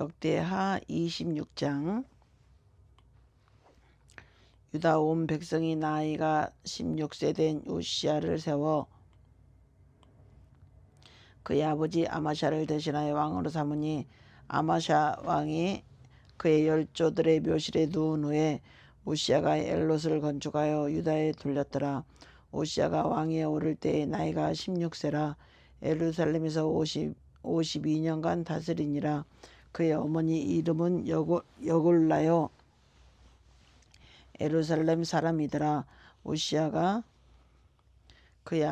역대하 26장. 유다 온 백성이 나이가 16세 된 우시야를 세워 그의 아버지 아마샤를 대신하여 왕으로 삼으니, 아마샤 왕이 그의 열조들의 묘실에 누운 후에 우시야가 엘롯을 건축하여 유다에 돌렸더라. 우시야가 왕위에 오를 때에 나이가 16세라 예루살렘에서 52년간 다스리니라. 그의 어머니 이름은 여골라요 예루살렘 사람이더라. 우시야가 그의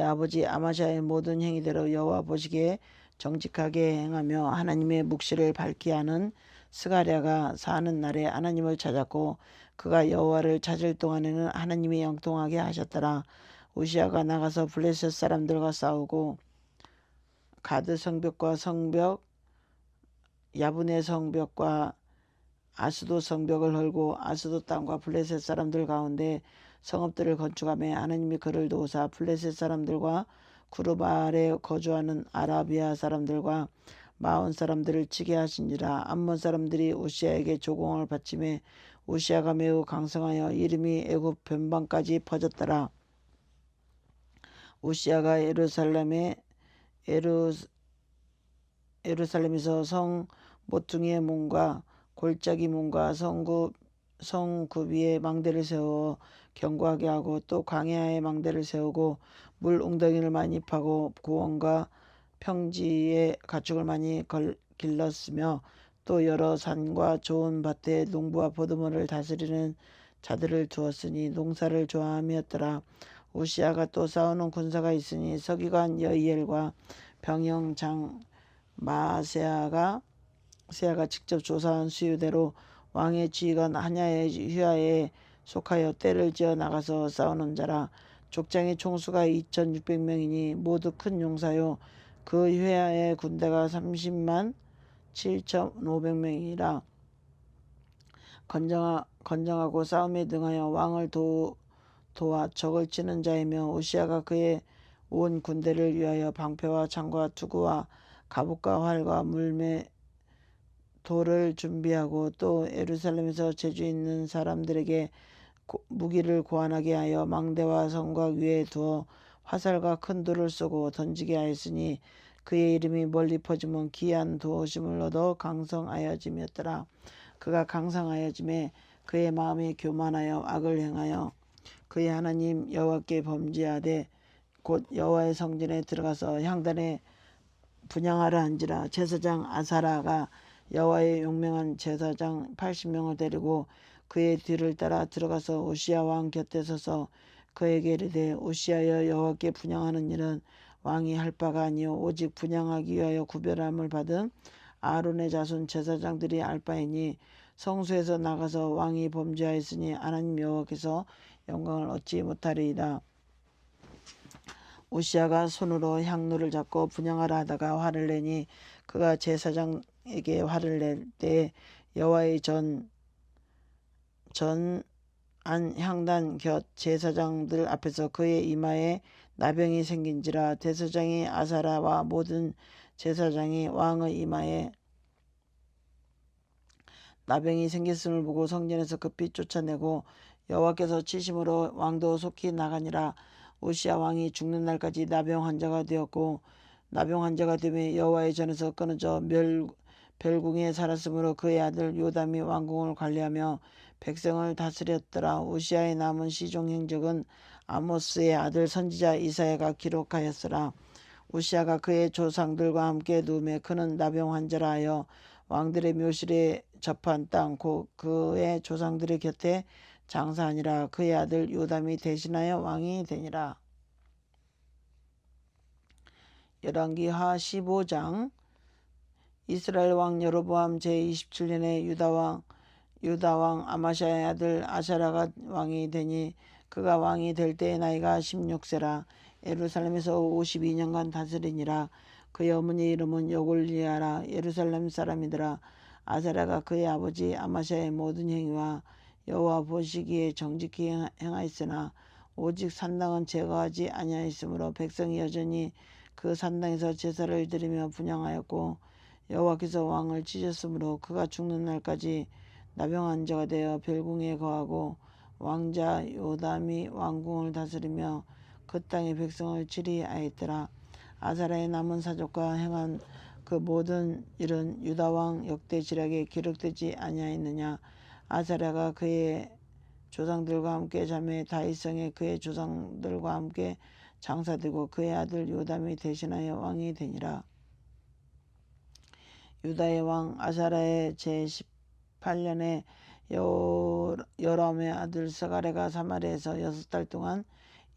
아버지 아마샤의 모든 행위대로 여호와 보시기에 정직하게 행하며 하나님의 묵시를 밝히 하는 스가랴가 사는 날에 하나님을 찾았고, 그가 여호와를 찾을 동안에는 하나님이 영통하게 하셨더라. 우시야가 나가서 블레셋 사람들과 싸우고 가드 성벽과 성벽 야분의 성벽과 아스도 성벽을 헐고 아스도 땅과 블레셋 사람들 가운데 성읍들을 건축하며 하나님이 그를 도우사 블레셋 사람들과 구룹 아래 거주하는 아라비아 사람들과 마온 사람들을 치게 하시니라. 암몬 사람들이 우시야에게 조공을 바치매 우시야가 매우 강성하여 이름이 애굽 변방까지 퍼졌더라. 우시야가 예루살렘에서 성 모퉁이의 문과 골짜기 문과 성굽위에 망대를 세워 견고하게 하고, 또 광야에 망대를 세우고 물 웅덩이를 많이 파고 구원과 평지에 가축을 많이 길렀으며, 또 여러 산과 좋은 밭에 농부와 포도원을 다스리는 자들을 두었으니 농사를 좋아함이었더라. 우시야가 또 싸우는 군사가 있으니 서기관 여이엘과 병영장 마세아가 직접 조사한 수유대로 왕의 지휘관 하냐의 휘하에 속하여 떼를 지어 나가서 싸우는 자라. 족장의 총수가 2600명이니 모두 큰 용사요, 그 휘하의 군대가 30만 7500명이라. 건정하고 싸움에 능하여 왕을 도와 적을 치는 자이며, 우시야가 그의 온 군대를 위하여 방패와 창과 투구와 갑옷과 활과 물매 돌을 준비하고, 또 예루살렘에서 재주 있는 사람들에게 무기를 고안하게 하여 망대와 성곽 위에 두어 화살과 큰 돌을 쏘고 던지게 하였으니, 그의 이름이 멀리 퍼지면 기이한 도우심을 얻어 강성하여짐이었더라. 그가 강성하여짐에 그의 마음이 교만하여 악을 행하여 그의 하나님 여호와께 범죄하되 곧 여호와의 성전에 들어가서 향단에 분향하려 한지라. 제사장 아사라가 여호와의 용맹한 제사장 80명을 데리고 그의 뒤를 따라 들어가서 우시야 왕 곁에 서서 그에게 이르되, 우시야여, 여호와께 분향하는 일은 왕이 할 바가 아니요 오직 분향하기 위하여 구별함을 받은 아론의 자손 제사장들이 할 바이니, 성소에서 나가서 왕이 범죄하였으니 하나님 여호와께서 영광을 얻지 못하리이다. 우시야가 손으로 향로를 잡고 분향하라 하다가 화를 내니, 그가 제사장에게 화를 낼 때 여호와의 전안 향단 곁 제사장들 앞에서 그의 이마에 나병이 생긴지라. 대제사장이 아사라와 모든 제사장이 왕의 이마에 나병이 생겼음을 보고 성전에서 급히 쫓아내고 여호와께서 치심으로 왕도 속히 나가니라. 우시야 왕이 죽는 날까지 나병 환자가 되었고, 나병 환자가 되며 여호와의 전에서 끊어져 별궁에 살았으므로 그의 아들 요담이 왕궁을 관리하며 백성을 다스렸더라. 우시야의 남은 시종 행적은 아모스의 아들 선지자 이사야가 기록하였으라. 우시야가 그의 조상들과 함께 누우며 그는 나병 환자라 하여 왕들의 묘실에 접한 땅 곧 그의 조상들의 곁에 장사하니라. 그의 아들 요담이 대신하여 왕이 되니라. 열왕기하 15장. 이스라엘 왕 여로보암 제27년에 유다 왕 아마샤의 아들 아사라가 왕이 되니, 그가 왕이 될 때의 나이가 16세라. 예루살렘에서 52년간 다스리니라. 그의 어머니 이름은 여골리아라 예루살렘 사람이더라. 아사라가 그의 아버지 아마샤의 모든 행위와 여호와 보시기에 정직히 행하였으나 오직 산당은 제거하지 아니하였으므로 백성이 여전히 그 산당에서 제사를 드리며 분향하였고 여호와께서 왕을 찢으므로 그가 죽는 날까지 나병한 자가 되어 별궁에 거하고 왕자 요담이 왕궁을 다스리며 그 땅의 백성을 치리하였더라. 아사랴의 남은 사적과 행한 그 모든 일은 유다 왕 역대 지략에 기록되지 아니하였느냐. 아사랴가 그의 조상들과 함께 자매 다윗성에 그의 조상들과 함께 장사되고 그의 아들 요담이 대신하여 왕이 되니라. 유다의 왕 아사랴의 제18년에 여람의 아들 스가랴가 사마리아에서 6달 동안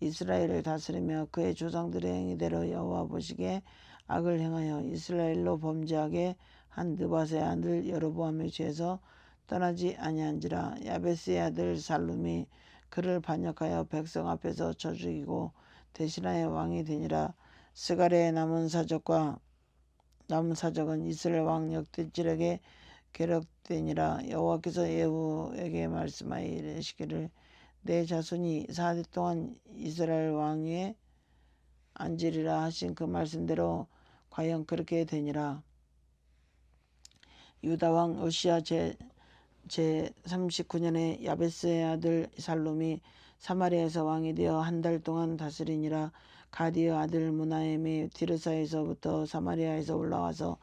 이스라엘을 다스리며 그의 조상들의 행위대로 여호와 보시기에 악을 행하여 이스라엘로 범죄하게 한 느밧의 아들 여로보암의 죄에서 떠나지 아니한지라. 야베스의 아들 살룸이 그를 반역하여 백성 앞에서 쳐 죽이고 대신하여 왕이 되니라. 스가랴의 남은 사적은 이스라엘 왕 역대지력에 기록되니라. 여호와께서 예후에게 말씀하여 이르시기를 내 자손이 4대 동안 이스라엘 왕위에 앉으리라 하신 그 말씀대로 과연 그렇게 되니라. 유다 왕 요시야 제39년에 야베스의 아들 살룸이 사마리아에서 왕이 되어 1달 동안 다스리니라. 가디의 아들 무나엠이 디르사에서부터 사마리아에서 올라와서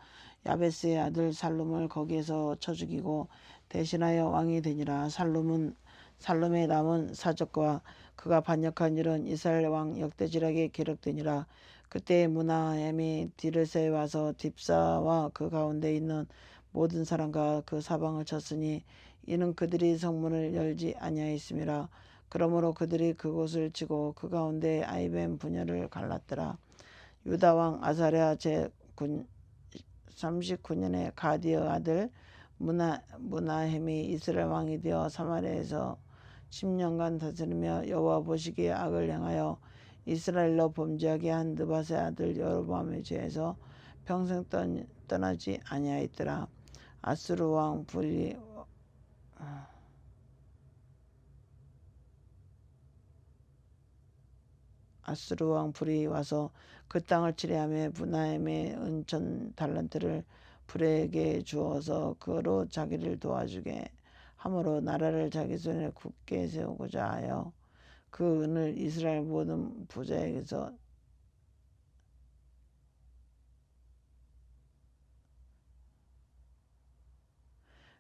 야베스의 아들 살룸을 거기에서 쳐 죽이고 대신하여 왕이 되니라. 살룸의 남은 사적과 그가 반역한 일은 이스라엘 왕 역대지략에 기록되니라. 그때 무나엠이 디르사에 와서 딥사와 그 가운데 있는 모든 사람과 그 사방을 쳤으니 이는 그들이 성문을 열지 아니하였음이라. 그러므로 그들이 그곳을 치고 그 가운데 아이벤 분야를 갈랐더라. 유다 왕 아사랴 제39년에 가디의 아들 무나햄이 이스라엘 왕이 되어 사마리아에서 10년간 다스리며 여호와 보시기에 악을 행하여 이스라엘로 범죄하게 한 느밧의 아들 여로보암의 죄에서 평생 떠나지 아니하였더라. 아수르 왕 불이 와서 그 땅을 치리하며 무나엠의 은천 달란트를 불에게 주어서 그로 자기를 도와주게 함으로 나라를 자기 손에 굳게 세우고자 하여 그 은을 이스라엘 모든 부자에게서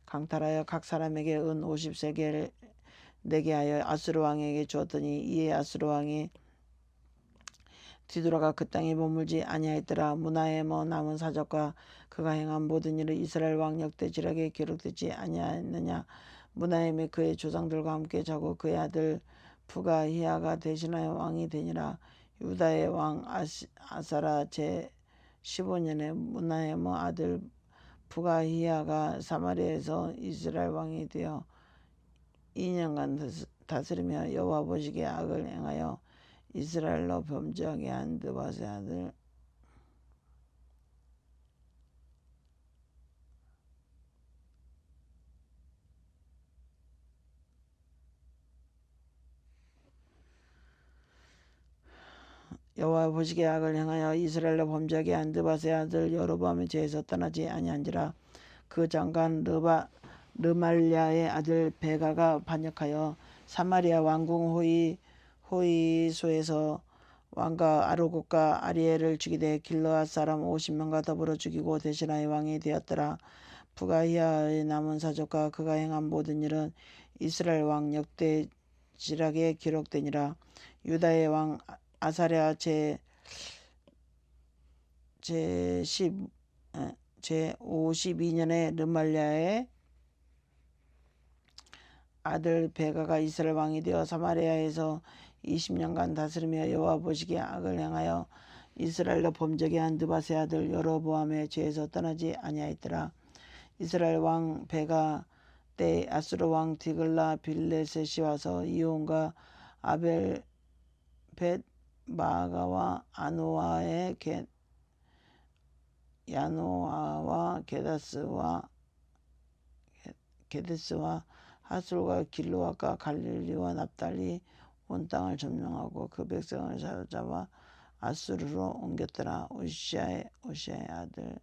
강탈하여 각 사람에게 은 50세겔을 내게 하여 아수르 왕에게 주었더니 이에 아수르 왕이 뒤돌아가 그 땅에 머물지 아니하였더라. 무나엠의 남은 사적과 그가 행한 모든 일은 이스라엘 왕 역대지략에 기록되지 아니하였느냐. 무나엠이 그의 조상들과 함께 자고 그의 아들 부가히야가 대신하여 왕이 되니라. 유다의 왕 아사랴 제15년에 무나엠의 아들 부가히야가 사마리아에서 이스라엘 왕이 되어 2년간 다스리며 여호와 보시기에 악을 행하여 이스라엘로 범죄하게 한 느밧의 아들 여호와 보시기에 악을 행하여 이스라엘로 범죄하게 한 느밧의 아들 여로보암의 죄에서 떠나지 아니한지라. 그 장관 르말랴의 아들 베가가 반역하여 사마리아 왕궁 호위소에서 왕과 아르곳과 아리엘을 죽이되 길르앗 사람 50명과 더불어 죽이고 대신하여 왕이 되었더라. 부가히야의 남은 사적과 그가 행한 모든 일은 이스라엘 왕 역대 지략에 기록되니라. 유다의 왕 아사랴 제52년에 르말랴의 아들 베가가 이스라엘 왕이 되어 사마리아에서 20년간 다스리며 여호와 보시기에 악을 행하여 이스라엘로 범죄하게 한 느밧의 아들 여로보암의 죄에서 떠나지 아니하였더라. 이스라엘 왕 베가 때 아수르 왕 디글라 빌레셋이 와서 이온과 아벨 벳 마가와 야노아와 게데스와 하솔과 길르앗과 갈릴리와 납달리 온 땅을 점령하고 그 백성을 사로잡아 아수르로 옮겼더라. 우시아의 아들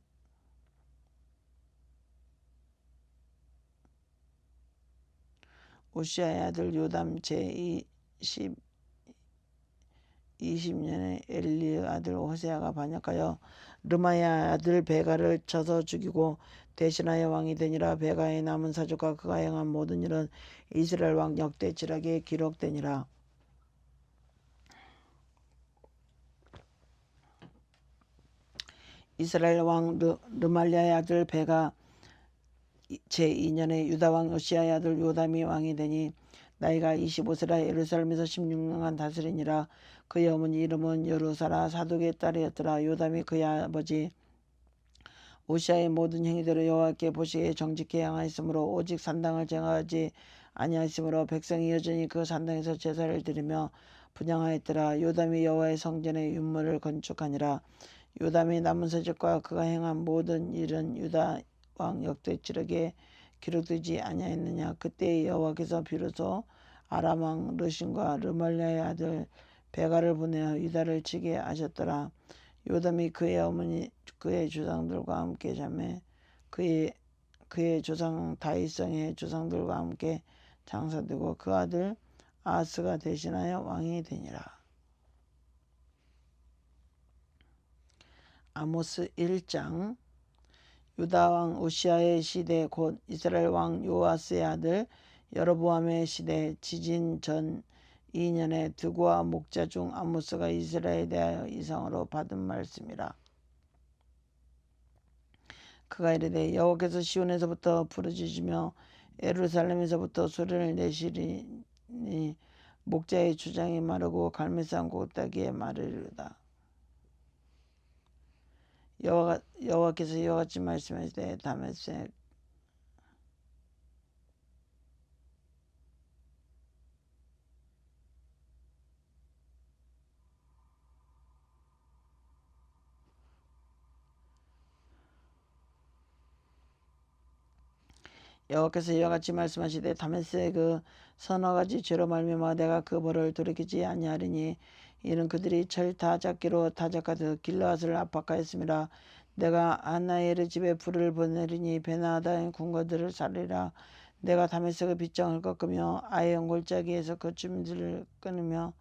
우시아의 아들 요담 제20년에 엘리의 아들 호세아가 반역하여 르마야 아들 베가를 쳐서 죽이고 대신하여 왕이 되니라. 베가의 남은 사족과 그가 행한 모든 일은 이스라엘 왕 역대지락에 기록되니라. 이스라엘 왕 르말리아의 아들 베가 제2년에 유다 왕 요시아의 아들 요담이 왕이 되니 나이가 25세라. 예루살렘에서 16년간 다스리니라. 그의 어머니 이름은 여루사라 사독의 딸이었더라. 요담이 그의 아버지 오시아의 모든 행위대로 여호와께 보시기에 정직히 행하였으므로 오직 산당을 제거하지 아니하였으므로 백성이 여전히 그 산당에서 제사를 드리며 분향하였더라. 요담이 여호와의 성전에 윤물을 건축하니라. 요담이 남은 서적과 그가 행한 모든 일은 유다 왕 역대지력에 기록되지 아니하였느냐. 그때 여호와께서 비로소 아람 왕 르신과 르말리아의 아들 베가를 보내어 유다를 치게 하셨더라. 요담이 그의 어머니 그의 조상들과 함께 자매 그의 조상 다윗성의 조상들과 함께 장사되고 그 아들 아하스가 대신하여 왕이 되니라. 아모스 1장. 유다 왕 우시아의 시대 곧 이스라엘 왕 요아스의 아들 여로보암의 시대 지진 전 2년에 드고와 목자 중 아모스가 이스라엘에 대하여 이상으로 받은 말씀이라. 그가 이르되 여호와께서 시온에서부터 부르짖으며 예루살렘에서부터 소리를 내시리니 목자의 주장이 마르고 갈매산 꼭대기에 마르리로다. 여호와께서 이와 같이 말씀하시되 다메섹 여호와께서 이와 같이 말씀하시되 다메섹 서너 가지 죄로 말미암아 내가 그 벌을 돌이키지 아니하리니 이는 그들이 철 타작기로 타작하듯 길르앗을 압박하였음이라. 내가 하나엘의 집에 불을 보내리니 베나다의 궁궐들을 살리라. 내가 다메섹의 빗장을 꺾으며 아이의 골짜기에서 그 주민들을 끊으며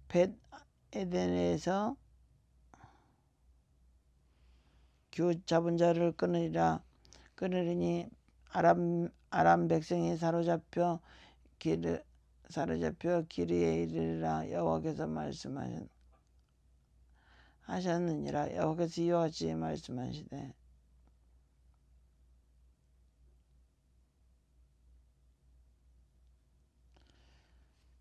벳 에덴에서 규 잡은 자를 끊으리니 아람 백성이 사로잡혀 기리에 이르리라. 여호와께서 말씀하셨느니라. 여호와께서 이와 같이 말씀하시되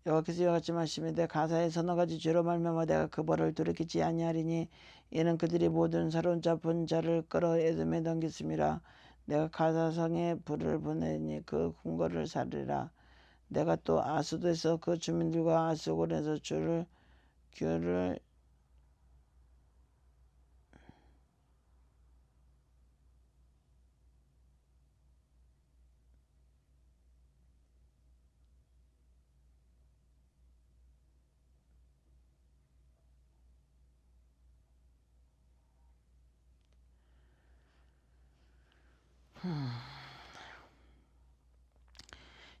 여호와께서 이와 같이 말씀하시되 가사의 서너 가지 죄로 말미암아 내가 그 벌을 돌이키지 아니하리니 이는 그들이 모든 사로잡은 자를 끌어 에돔에 넘겼음이라. 내가 가사성에 불을 보내니 그 궁궐을 살리라. 내가 또 아수도에서 그 주민들과 아수골에서 규를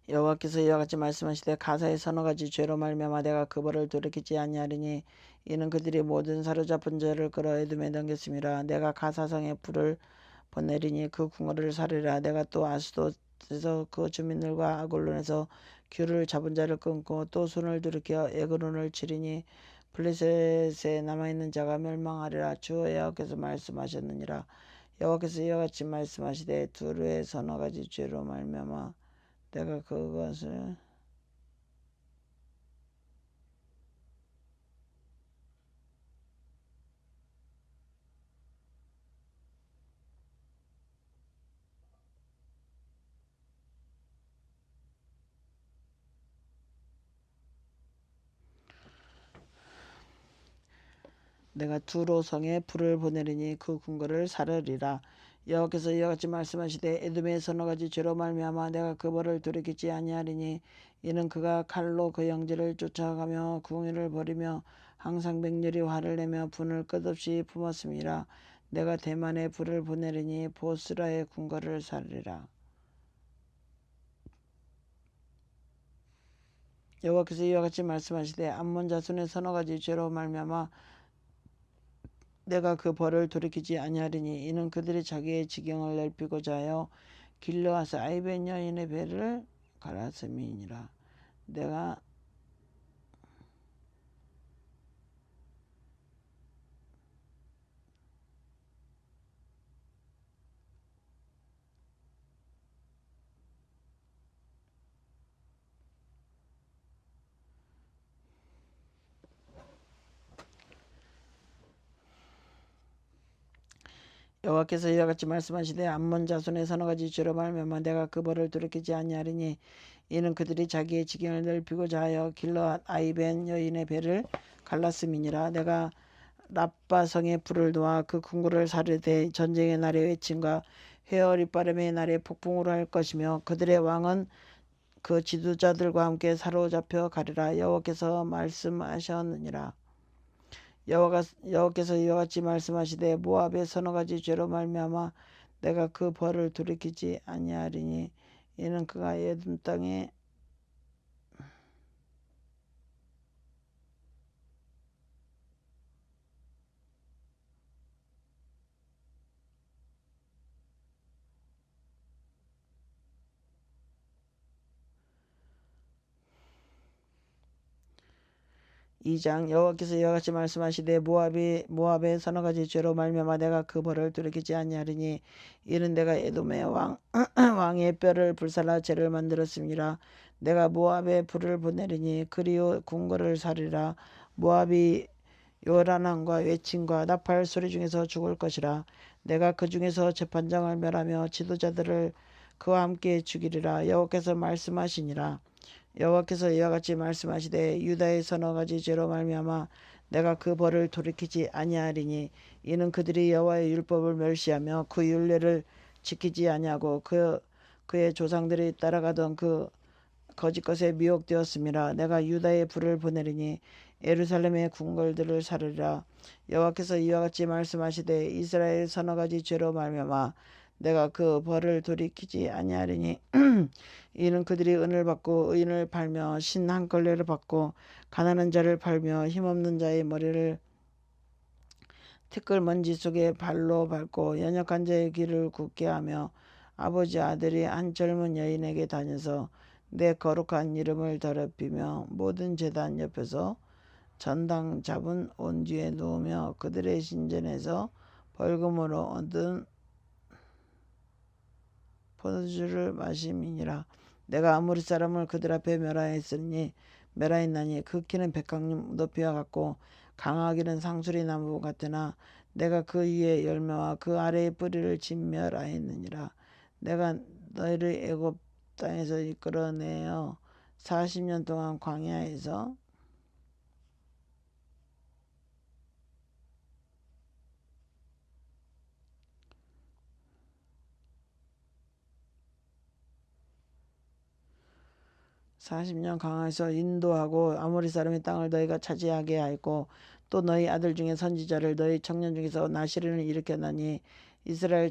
여호와께서 이와 같이 말씀하시되 가사의 서너 가지 죄로 말미암아 내가 그 벌을 돌이키지 아니하리니 이는 그들이 모든 사로잡은 자를 끌어 에돔에 넘겼음이라. 내가 가사성에 불을 보내리니 그 궁궐을 살리라. 내가 또 아수도에서 그 주민들과 아골론에서 규를 잡은 자를 끊고 또 손을 돌이켜 에그론을 치리니 블레셋에 남아있는 자가 멸망하리라. 주 여호와께서 말씀하셨느니라. 여호와께서 이와 같이 말씀하시되 두루의 서너 가지 죄로 말미암아 내가 그것을 내가 두로성에 불을 보내리니 그 궁궐을 사르리라. 여호와께서 이와 같이 말씀하시되 에돔의 서너 가지 죄로 말미암아 내가 그 벌을 돌이키지 아니하리니 이는 그가 칼로 그 영지를 쫓아가며 궁위를 버리며 항상 맹렬히 화를 내며 분을 끝없이 품었음이라. 내가 대만에 불을 보내리니 보스라의 궁궐을 살리라. 여호와께서 이와 같이 말씀하시되 암몬 자손의 서너 가지 죄로 말미암아 내가 그 벌을 돌이키지 아니하리니 이는 그들이 자기의 지경을 넓히고자 하여 길르앗 아이벤 여인의 배를 갈았음이니라. 내가 여호와께서 이와 같이 말씀하시되 암몬 자손의 서너 가지 죄로 말미암아 내가 그 벌을 돌이키지 아니하리니 이는 그들이 자기의 지경을 넓히고자 하여 길르앗 아이벤 여인의 배를 갈랐음이니라. 내가 랍바 성에 불을 놓아 그 궁궐을 사르되 전쟁의 날에 외침과 회오리 빠름의 날에 폭풍으로 할 것이며 그들의 왕은 그 지도자들과 함께 사로잡혀 가리라. 여호와께서 말씀하셨느니라. 여호와께서 이와 같이 말씀하시되 모압의 서너 가지 죄로 말미암아 내가 그 벌을 돌이키지 아니하리니 이는 그가 에돔 땅에 (2장) 여호와께서 이와 같이 말씀하시되 모압의 서너 가지 죄로 말미암아 내가 그 벌을 돌이키지 아니하리니 이는 내가 에돔의 왕의 뼈를 불살라 죄를 만들었음이라. 내가 모압에 불을 보내리니 그리요 궁궐을 사리라. 모압이 요란함과 외침과 나팔 소리 중에서 죽을 것이라. 내가 그 중에서 재판장을 멸하며 지도자들을 그와 함께 죽이리라. 여호와께서 말씀하시니라. 여호와께서 이와 같이 말씀하시되 유다의 서너 가지 죄로 말미암아 내가 그 벌을 돌이키지 아니하리니 이는 그들이 여호와의 율법을 멸시하며 그 율례를 지키지 아니하고 그의 조상들이 따라가던 그 거짓 것에 미혹되었음이라. 내가 유다의 불을 보내리니 예루살렘의 궁궐들을 사르리라. 여호와께서 이와 같이 말씀하시되 이스라엘 서너 가지 죄로 말미암아 내가 그 벌을 돌이키지 아니하리니 이는 그들이 은을 받고 의인을 팔며 신 한 걸레를 받고 가난한 자를 팔며 힘없는 자의 머리를 티끌 먼지 속에 발로 밟고 연약한 자의 길을 굳게 하며 아버지 아들이 한 젊은 여인에게 다녀서 내 거룩한 이름을 더럽히며 모든 제단 옆에서 전당 잡은 온 뒤에 누우며 그들의 신전에서 벌금으로 얻은 포도주를 마심이니라. 내가 아모리 사람을 그들 앞에 멸하였나니 그 키는 백강림 높이와 같고 강하기는 상수리 나무 같으나 내가 그 위에 열매와 그 아래의 뿌리를 진멸하였느니라. 내가 너희를 애굽 땅에서 이끌어내어 40년 동안 광야에서 40년 강에서 인도하고 아모리 사람의 땅을 너희가 차지하게 하였고 또 너희 아들 중에 선지자를 너희 청년 중에서 나시린을 일으켰나니 이스라엘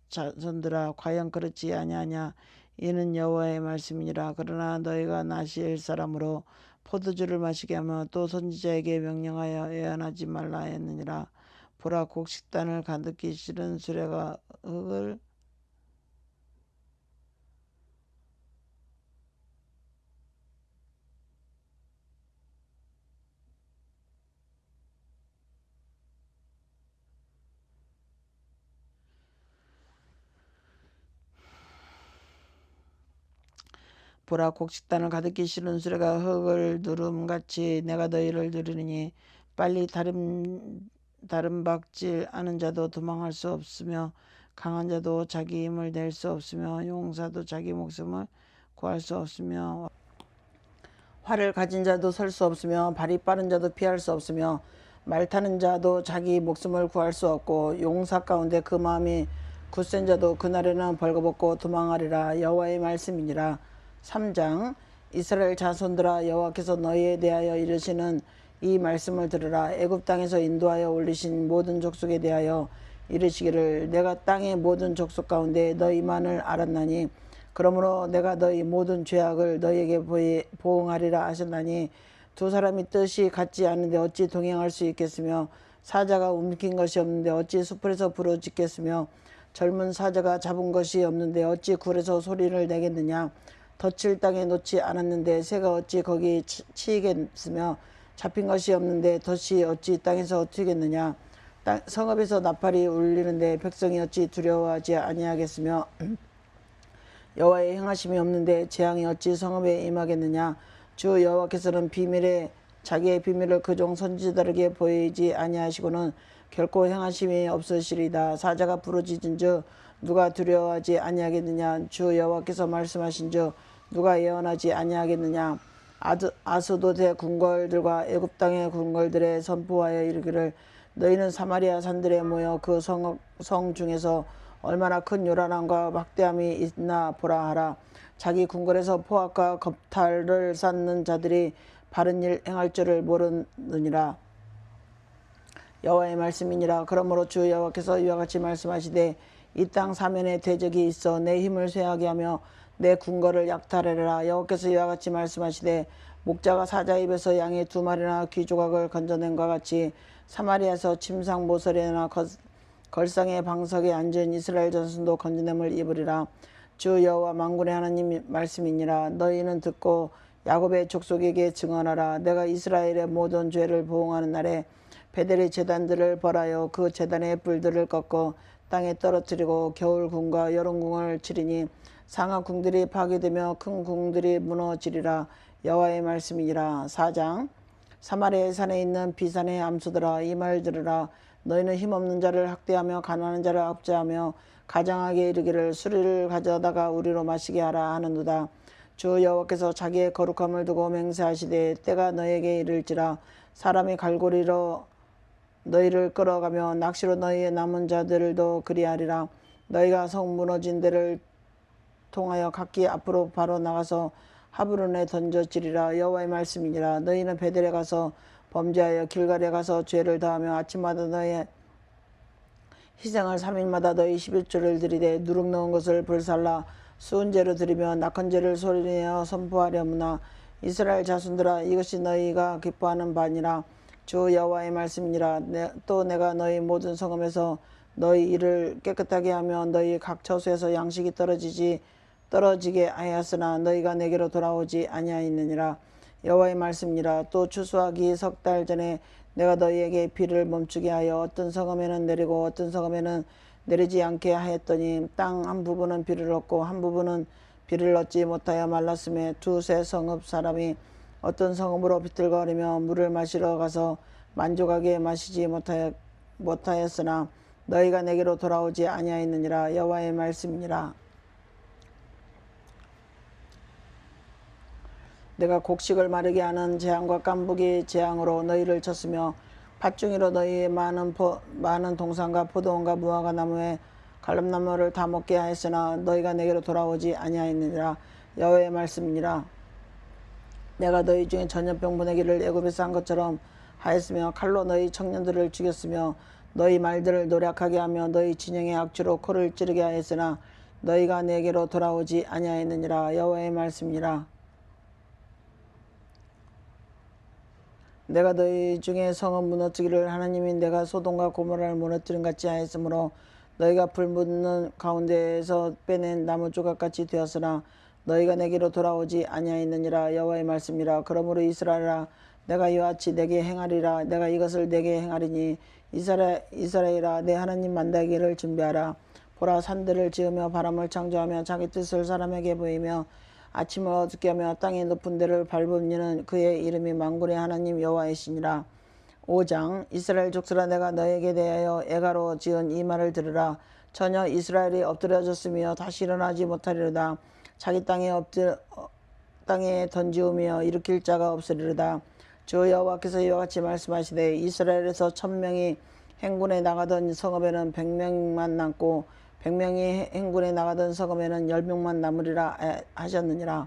자손들아 과연 그렇지 아니하냐. 이는 여호와의 말씀이니라. 그러나 너희가 나시엘 사람으로 포도주를 마시게 하며 또 선지자에게 명령하여 애언하지 말라 했느니라. 보라 곡식단을 가득히 실은 수레가 흙을 보라 곡식단을 가득히 실은 수레가 흙을 누름같이 내가 너희를 누르니 빨리 다름박질 하는 자도 도망할 수 없으며 강한 자도 자기 힘을 낼 수 없으며 용사도 자기 목숨을 구할 수 없으며 활을 가진 자도 설 수 없으며 발이 빠른 자도 피할 수 없으며 말 타는 자도 자기 목숨을 구할 수 없고 용사 가운데 그 마음이 굳센 자도 그날에는 벌거벗고 도망하리라. 여호와의 말씀이니라. 3장 이스라엘 자손들아 여호와께서 너희에 대하여 이르시는 이 말씀을 들으라. 애굽 땅에서 인도하여 올리신 모든 족속에 대하여 이르시기를 내가 땅의 모든 족속 가운데 너희만을 알았나니 그러므로 내가 너희 모든 죄악을 너희에게 보응하리라 하셨나니 두 사람이 뜻이 같지 않은데 어찌 동행할 수 있겠으며 사자가 움킨 것이 없는데 어찌 수풀에서 부르짖겠으며 젊은 사자가 잡은 것이 없는데 어찌 굴에서 소리를 내겠느냐. 덫을 땅에 놓지 않았는데 새가 어찌 거기 치이겠으며 잡힌 것이 없는데 덫이 어찌 땅에서 튀겠느냐. 성읍에서 나팔이 울리는데 백성이 어찌 두려워하지 아니하겠으며 여호와의 행하심이 없는데 재앙이 어찌 성읍에 임하겠느냐. 주 여호와께서는 자기의 비밀을 그 종 선지자들에게 보이지 아니하시고는 결코 행하심이 없으시리다. 사자가 부르짖은즉 누가 두려워하지 아니하겠느냐. 주 여호와께서 말씀하신즉 누가 예언하지 아니하겠느냐. 아스돗의 궁궐들과 애굽 땅의 궁궐들에 선포하여 이르기를 너희는 사마리아 산들에 모여 그 성 중에서 얼마나 큰 요란함과 막대함이 있나 보라 하라. 자기 궁궐에서 포악과 겁탈을 쌓는 자들이 바른 일 행할 줄을 모르느니라. 여호와의 말씀이니라. 그러므로 주 여호와께서 이와 같이 말씀하시되 이 땅 사면에 대적이 있어 내 힘을 쇠하게 하며 내 궁궐을 약탈하리라. 여호와께서 이와 같이 말씀하시되 목자가 사자 입에서 양의 2마리나 귀 조각을 건져낸 것 같이 사마리아에서 침상 모서리나 걸상의 방석에 앉은 이스라엘 전손도 건져냄을 입으리라. 주 여호와 만군의 하나님 말씀이니라. 너희는 듣고 야곱의 족속에게 증언하라. 내가 이스라엘의 모든 죄를 보응하는 날에 베델의 제단들을 벌하여 그 제단의 불들을 꺾어 땅에 떨어뜨리고 겨울궁과 여름궁을 치리니 상하궁들이 파괴되며 큰 궁들이 무너지리라. 여호와의 말씀이니라. 4장. 사마리아의 산에 있는 비산의 암소들아 이 말 들으라. 너희는 힘없는 자를 학대하며 가난한 자를 압제하며 가장하게 이르기를 수리를 가져다가 우리로 마시게 하라 하는도다. 주 여호와께서 자기의 거룩함을 두고 맹세하시되 때가 너에게 이를지라. 사람이 갈고리로 너희를 끌어가며 낚시로 너희의 남은 자들도 그리하리라. 너희가 성 무너진 데를 통하여 각기 앞으로 바로 나가서 하브론에 던져지리라. 여호와의 말씀이니라. 너희는 베델에 가서 범죄하여 길갈에 가서 죄를 다하며 아침마다 너희 희생을 3일마다 너희 11조를 드리되 누룩 넣은 것을 불살라 수은제로 드리며 낙헌제를 소리내어 선포하려무나. 이스라엘 자손들아 이것이 너희가 기뻐하는 바니라. 주 여호와의 말씀이니라. 또 내가 너희 모든 성읍에서 너희 일을 깨끗하게 하며 너희 각 처소에서 양식이 떨어지게 하였으나 너희가 내게로 돌아오지 아니하였느니라. 여호와의 말씀이니라. 또 추수하기 3달 전에 내가 너희에게 비를 멈추게 하여 어떤 성읍에는 내리고 어떤 성읍에는 내리지 않게 하였더니 땅 한 부분은 비를 얻고 한 부분은 비를 얻지 못하여 말랐음에 두세 성읍 사람이 어떤 성읍으로 비틀거리며 물을 마시러 가서 만족하게 마시지 못하였으나 너희가 내게로 돌아오지 아니하였느니라. 여호와의 말씀이니라. 내가 곡식을 마르게 하는 재앙과 깐부기 재앙으로 너희를 쳤으며 팥중이로 너희의 많은 동산과 포도원과 무화과 나무에 갈람나무를 다 먹게 하였으나 너희가 내게로 돌아오지 아니하였느니라. 여호와의 말씀이니라. 내가 너희 중에 전염병 보내기를 애굽에서 한 것처럼 하였으며 칼로 너희 청년들을 죽였으며 너희 말들을 노략하게 하며 너희 진영의 악취로 코를 찌르게 하였으나 너희가 내게로 돌아오지 아니하였느니라. 여호와의 말씀이니라. 내가 너희 중에 성읍 무너뜨기를 하나님이 내가 소돔과 고모라를 무너뜨린 같이 하였으므로 너희가 불 붙는 가운데에서 빼낸 나무 조각같이 되었으나 너희가 내게로 돌아오지 아니하였느니라. 여호와의 말씀이라. 그러므로 이스라엘아 내가 이와 같이 내게 행하리라. 내가 이것을 내게 행하리니 이스라엘아 내 하나님 만나기를 준비하라. 보라 산들을 지으며 바람을 창조하며 자기 뜻을 사람에게 보이며 아침을 어둡게 하며 땅의 높은 데를 밟은 이는 그의 이름이 만군의 하나님 여호와이시니라. 5장. 이스라엘 족속아 내가 너에게 대하여 애가로 지은 이 말을 들으라. 전혀 이스라엘이 엎드려졌으며 다시 일어나지 못하리로다. 자기 땅에 던지우며 일으킬 자가 없으리로다. 주 여호와께서 이와 같이 말씀하시되 이스라엘에서 1000명이 행군에 나가던 성읍에는 100명만 남고 100명이 행군에 나가던 성읍에는 10명만 남으리라 하셨느니라.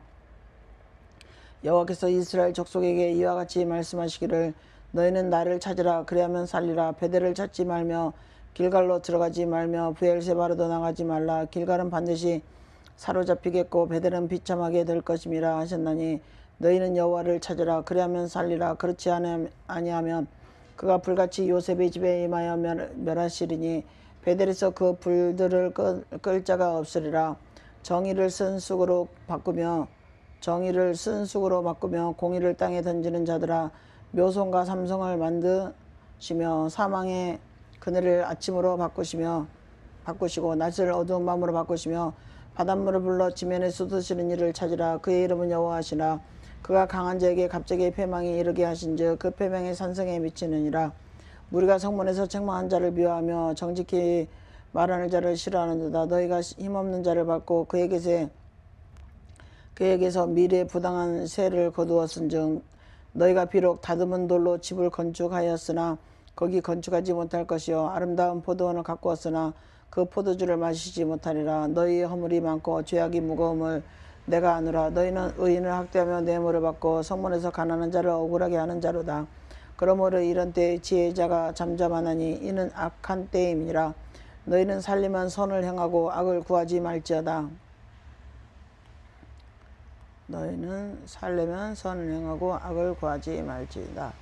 여호와께서 이스라엘 족속에게 이와 같이 말씀하시기를 너희는 나를 찾으라. 그리하면 살리라. 베델을 찾지 말며 길갈로 들어가지 말며 브엘세바로도 나가지 말라. 길갈은 반드시 사로잡히겠고 베델은 비참하게 될 것임이라 하셨나니 너희는 여호와를 찾으라. 그리하면 살리라. 그렇지 아니하면 그가 불같이 요셉의 집에 임하여 멸하시리니 베델에서 그 불들을 끌 자가 없으리라. 정의를 쓴 쑥으로 바꾸며 공의를 땅에 던지는 자들아, 묘송과 삼성을 만드시며 사망의 그늘을 아침으로 바꾸시고 낮을 어두운 밤으로 바꾸시며 바닷물을 불러 지면에 쏟으시는 이를 찾으라. 그의 이름은 여호와시라. 그가 강한 자에게 갑자기 패망이 이르게 하신즉 그 패망이 산성에 미치느니라. 우리가 성문에서 책망한 자를 미워하며 정직히 말하는 자를 싫어하는도다. 너희가 힘없는 자를 받고 그에게서 미래에 부당한 세를 거두었은즉 너희가 비록 다듬은 돌로 집을 건축하였으나 거기 건축하지 못할 것이요 아름다운 포도원을 가꾸었으나 그 포도주를 마시지 못하리라. 너희의 허물이 많고 죄악이 무거움을 내가 아노라. 너희는 의인을 학대하며 뇌물을 받고 성문에서 가난한 자를 억울하게 하는 자로다. 그러므로 이런 때에 지혜자가 잠잠하나니 이는 악한 때임이니라. 너희는 살리면 선을 행하고 악을 구하지 말지어다. 너희는 살려면 선을 행하고 악을 구하지 말지어다.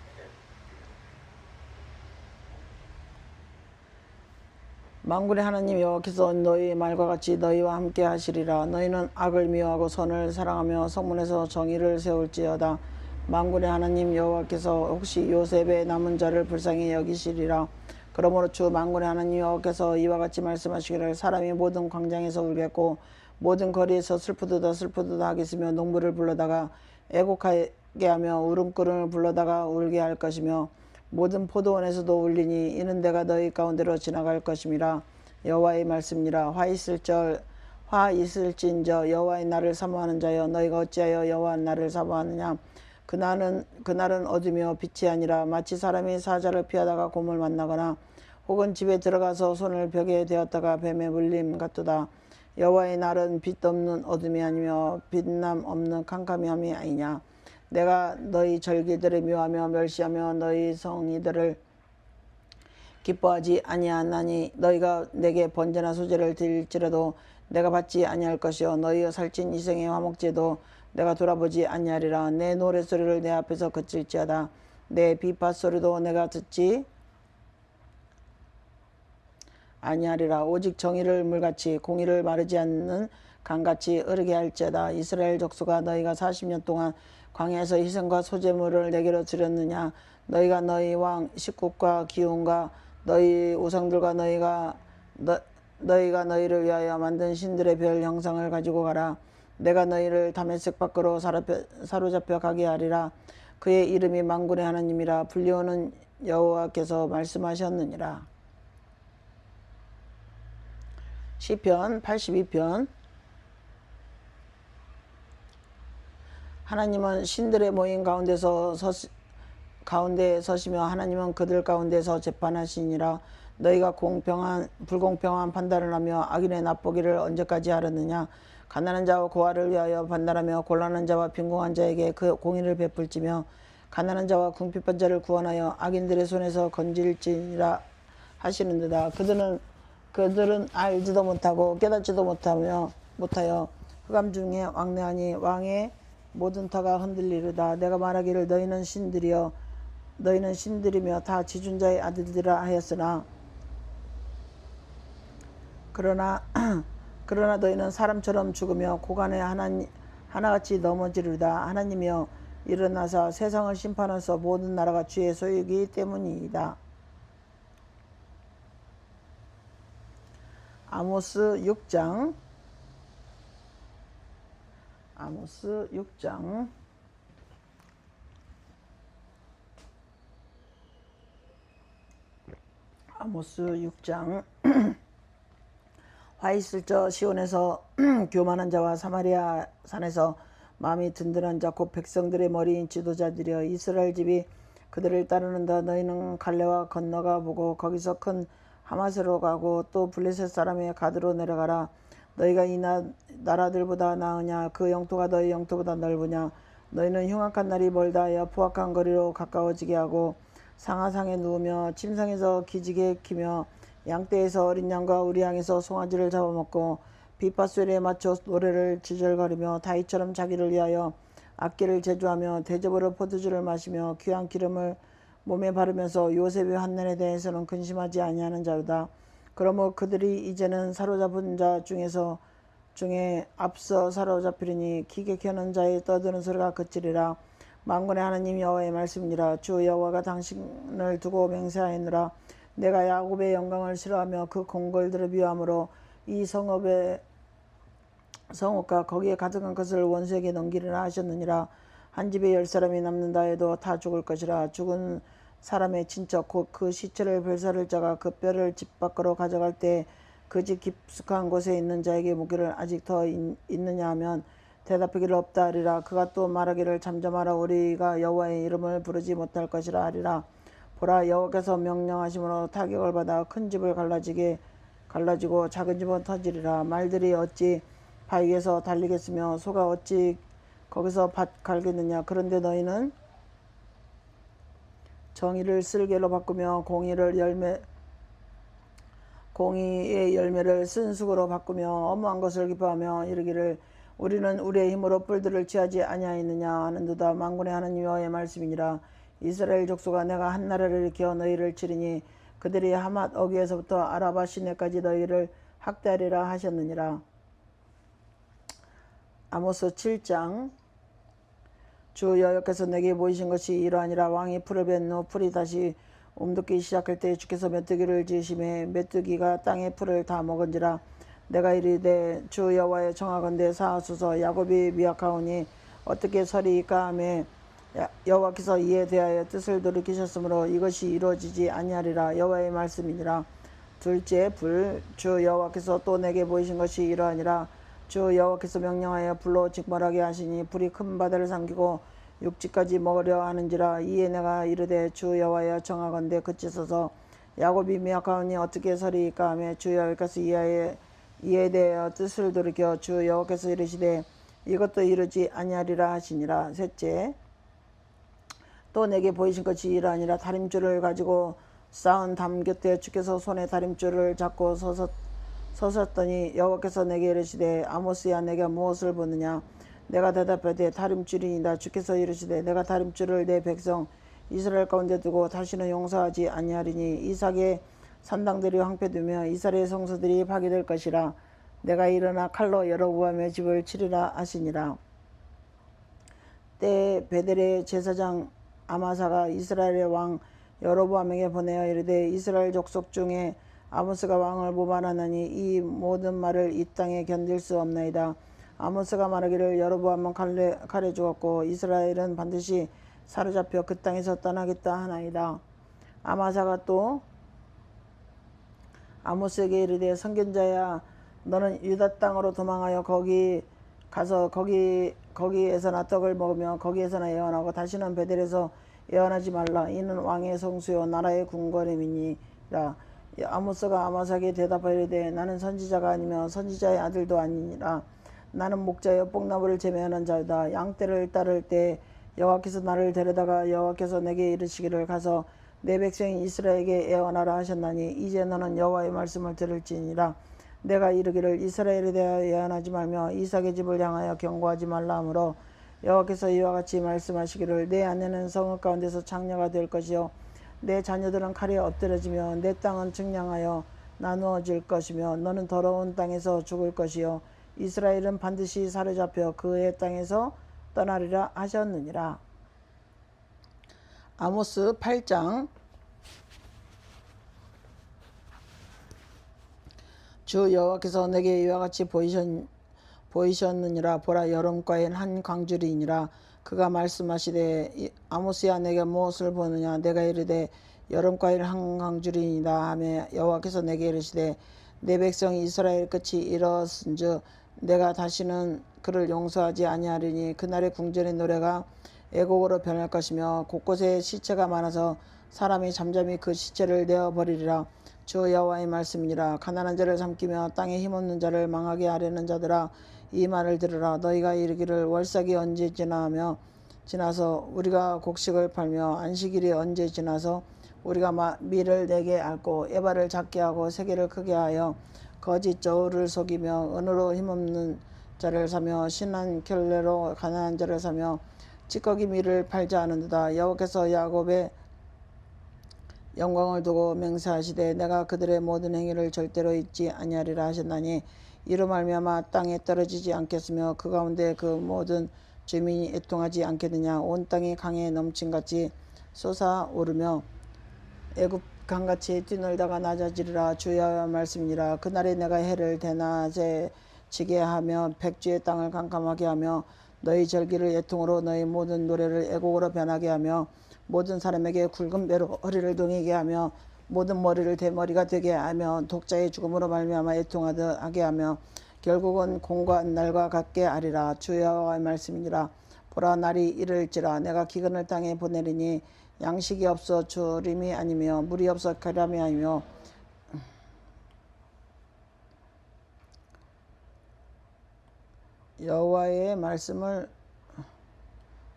만군의 하나님 여호와께서 너희의 말과 같이 너희와 함께 하시리라. 너희는 악을 미워하고 선을 사랑하며 성문에서 정의를 세울지어다. 만군의 하나님 여호와께서 혹시 요셉의 남은 자를 불쌍히 여기시리라. 그러므로 주 만군의 하나님 여호와께서 이와 같이 말씀하시기를 사람이 모든 광장에서 울겠고 모든 거리에서 슬프도다 하겠으며 농부를 불러다가 애곡하게 하며 울음꾼을 불러다가 울게 할 것이며 모든 포도원에서도 울리니 이는 내가 너희 가운데로 지나갈 것임이라. 여호와의 말씀이라. 화 있을진저 여호와의 날을 사모하는 자여, 너희가 어찌하여 여호와의 날을 사모하느냐. 그날은 어둠이요 빛이 아니라 마치 사람이 사자를 피하다가 곰을 만나거나 혹은 집에 들어가서 손을 벽에 대었다가 뱀에 물림 같도다. 여호와의 날은 빛 없는 어둠이 아니며 빛남 없는 캄캄함이 아니냐. 내가 너희 절기들을 미워하며 멸시하며 너희 성의들을 기뻐하지 아니하나니 너희가 내게 번제나 소제를 드릴지라도 내가 받지 아니할 것이요 너희가 살찐 이생의 화목제도 내가 돌아보지 아니하리라. 내 노래소리를 내 앞에서 그칠지어다. 내 비파소리도 내가 듣지 아니하리라. 오직 정의를 물같이 공의를 마르지 않는 강같이 흐르게 할지어다. 이스라엘 족속아, 너희가 40년 동안 광야에서 희생과 소제물을 내게로 드렸느냐. 너희가 너희 왕 식국과 기운과 너희 우상들과 너희가 너희를 위하여 만든 신들의 별 형상을 가지고 가라. 내가 너희를 다메섹 밖으로 사로잡혀 가게 하리라. 그의 이름이 만군의 하나님이라. 불리오는 여호와께서 말씀하셨느니라. 시편 82편. 하나님은 신들의 모임 가운데 서시며 하나님은 그들 가운데서 재판하시니라. 너희가 불공평한 판단을 하며 악인의 납보기를 언제까지 하려느냐. 가난한 자와 고아를 위하여 판단하며 곤란한 자와 빈궁한 자에게 그 공의를 베풀지며 가난한 자와 궁핍한 자를 구원하여 악인들의 손에서 건질지니라 하시는도다. 그들은 알지도 못하고 깨닫지도 못하여 흑암 중에 왕래하니 왕의 모든 터가 흔들리르다. 내가 말하기를 너희는 신들이며 다 지존자의 아들들이라 하였으나 그러나 너희는 사람처럼 죽으며 고간에 하나같이 넘어지르다. 하나님이여 일어나사 세상을 심판하사 모든 나라가 주의 소유이기 때문이다. 아모스 6장. 화 있을 저 시온에서 교만한 자와 사마리아 산에서 마음이 든든한 자 곧 백성들의 머리인 지도자들이여, 이스라엘 집이 그들을 따르는다. 너희는 갈레와 건너가 보고 거기서 큰 하마스로 가고 또 블레셋 사람의 가드로 내려가라. 너희가 이 나라들보다 나으냐. 그 영토가 너희 영토보다 넓으냐. 너희는 흉악한 날이 멀다 하여 포악한 거리로 가까워지게 하고 상하상에 누우며 침상에서 기지개 키며 양떼에서 어린 양과 우리 양에서 송아지를 잡아먹고 비파소리에 맞춰 노래를 지절거리며 다윗처럼 자기를 위하여 악기를 제조하며 대접으로 포도주를 마시며 귀한 기름을 몸에 바르면서 요셉의 환난에 대해서는 근심하지 아니하는 자로다. 그러므로 그들이 이제는 사로잡은 자 중에 앞서 사로잡히리니 기객 혀는 자의 떠드는 소리가 그치리라. 만군의 하나님 여호와의 말씀이니라. 주 여호와가 당신을 두고 맹세하였느라. 내가 야곱의 영광을 싫어하며 그 궁궐들을 미워함으로 이 성읍과 거기에 가득한 것을 원수에게 넘기리라 하셨느니라. 한 집에 10사람이 남는다 해도 다 죽을 것이라. 죽은 사람의 친척 곧 그 시체를 별사를 자가 그 뼈를 집 밖으로 가져갈 때 그 집 깊숙한 곳에 있는 자에게 묻기를 아직 더 있느냐 하면 대답하기를 없다 하리라. 그가 또 말하기를 잠잠하라. 우리가 여호와의 이름을 부르지 못할 것이라 하리라. 보라, 여호와께서 명령하심으로 타격을 받아 큰 집을 갈라지고 작은 집은 터지리라. 말들이 어찌 바위에서 달리겠으며 소가 어찌 거기서 밭 갈겠느냐. 그런데 너희는 정의를 쓸개로 바꾸며 공의의 열매를 쓴숙으로 바꾸며 어무한 것을 기뻐하며 이르기를 우리는 우리의 힘으로 뿔들을 취하지 아니하였느냐 하는도다. 만군의 하나님 여호와의 말씀이니라. 이스라엘 족속아, 내가 한 나라를 일으켜 너희를 치리니 그들이 하맛 어귀에서부터 아라바 시내까지 너희를 학대하리라 하셨느니라. 아모스 7장. 주 여호와께서 내게 보이신 것이 이러하니라. 왕이 풀을 벤 후 풀이 다시 움돋기 시작할 때 주께서 메뚜기를 지으심에 메뚜기가 땅의 풀을 다 먹은지라. 내가 이르되 주 여호와의 청하건대 사하소서. 야곱이 미약하오니 어떻게 서리이까 하매 여호와께서 이에 대하여 뜻을 돌이키셨으므로 이것이 이루어지지 아니하리라. 여호와의 말씀이니라. 둘째 불. 주 여호와께서 또 내게 보이신 것이 이러하니라. 주 여호와께서 명령하여 불로 직벌하게 하시니 불이 큰 바다를 삼키고 육지까지 먹으려 하는지라. 이에 내가 이르되 주 여호와여 청하건대 그치소서. 야곱이 미약하오니 어떻게 서리이까 하며 주 여호와께서 이에 대하여 뜻을 돌이켜 주 여호와께서 이르시되 이것도 이루지 아니하리라 하시니라. 셋째, 또 내게 보이신 것이 이러하니라. 다림줄을 가지고 쌓은 담 곁에 주께서 손에 다림줄을 잡고 서셨더니 여호와께서 내게 이르시되 아모스야, 내가 무엇을 보느냐. 내가 대답하되 다림줄이니이다. 주께서 이르시되 내가 다림줄을 내 백성 이스라엘 가운데 두고 다시는 용서하지 아니하리니 이삭의 산당들이 황폐되며 이스라엘의 성소들이 파괴될 것이라. 내가 일어나 칼로 여로보암의 집을 치리라 하시니라. 때에 베델의 제사장 아마사가 이스라엘의 왕 여로보암에게 보내어 이르되 이스라엘 족속 중에 아모스가 왕을 모반하나니 이 모든 말을 이 땅에 견딜 수 없나이다. 아모스가 말하기를 여로보암은 칼에 죽었고 이스라엘은 반드시 사로잡혀 그 땅에서 떠나겠다 하나이다. 아마사가 또 아모스에게 이르되 선견자야, 너는 유다 땅으로 도망하여 거기 가서 거기에서나 떡을 먹으며 거기에서나 예언하고 다시는 베델에서 예언하지 말라. 이는 왕의 성수요 나라의 궁궐임이니라. 아모스가 아마사에게 대답하이르되 나는 선지자가 아니며 선지자의 아들도 아니니라. 나는 목자여 뽕나무를 제매하는 자다. 양떼를 따를 때 여호와께서 나를 데려다가 여호와께서 내게 이르시기를 가서 내 백성 이스라엘에게 예언하라 하셨나니 이제 너는 여호와의 말씀을 들을지니라. 내가 이르기를 이스라엘에 대하여 예언하지 말며 이삭의 집을 향하여 경고하지 말라 하므로 여호와께서 이와 같이 말씀하시기를 내 아내는 성읍 가운데서 창녀가 될 것이요 내 자녀들은 칼에 엎드려지며 내 땅은 측량하여 나누어질 것이며 너는 더러운 땅에서 죽을 것이요 이스라엘은 반드시 사로잡혀 그의 땅에서 떠나리라 하셨느니라. 아모스 8장. 주 여호와께서 내게 이와 같이 보이셨느니라. 보라, 여름과엔 한 광주리니라. 그가 말씀하시되 아모스야, 내가 무엇을 보느냐. 내가 이르되 여름과일 한 광주리이다 하며 여호와께서 내게 이르시되 내 백성 이스라엘 끝이 이렇은즉 내가 다시는 그를 용서하지 아니하리니 그날의 궁전의 노래가 애곡으로 변할 것이며 곳곳에 시체가 많아서 사람이 잠잠히 그 시체를 내어버리리라. 주 여호와의 말씀이니라. 가난한 자를 삼키며 땅에 힘없는 자를 망하게 하려는 자들아, 이 말을 들으라. 너희가 이르기를 월삭이 언제지나 하며 지나서 우리가 곡식을 팔며 안식일이 언제 지나서 우리가 밀을 내게 앓고 에바를 작게 하고 세계를 크게 하여 거짓 저울을 속이며 은으로 힘없는 자를 사며 신한 켤레로 가난한 자를 사며 찌꺼기 밀을 팔자 하는도다. 여호와께서 야곱의 영광을 두고 맹세하시되 내가 그들의 모든 행위를 절대로 잊지 아니하리라 하셨나니 이로 말미암아 땅에 떨어지지 않겠으며 그 가운데 그 모든 주민이 애통하지 않겠느냐. 온 땅이 강에 넘침같이 솟아오르며 애굽 강같이 뛰놀다가 낮아지리라. 주의 말씀이니라. 그날에 내가 해를 대낮에 지게 하며 백주의 땅을 캄캄하게 하며 너희 절기를 애통으로 너희 모든 노래를 애곡으로 변하게 하며 모든 사람에게 굵은 배로 허리를 동이게 하며 모든 머리를 대머리가 되게 하며 독자의 죽음으로 말미암아 애통하게 하며 결국은 공과 날과 같게 하리라. 주의 말씀이니라. 보라 날이 이를지라. 내가 기근을 땅에 보내리니 양식이 없어 주림이 아니며 물이 없어 가람이 아니며 여호와의 말씀을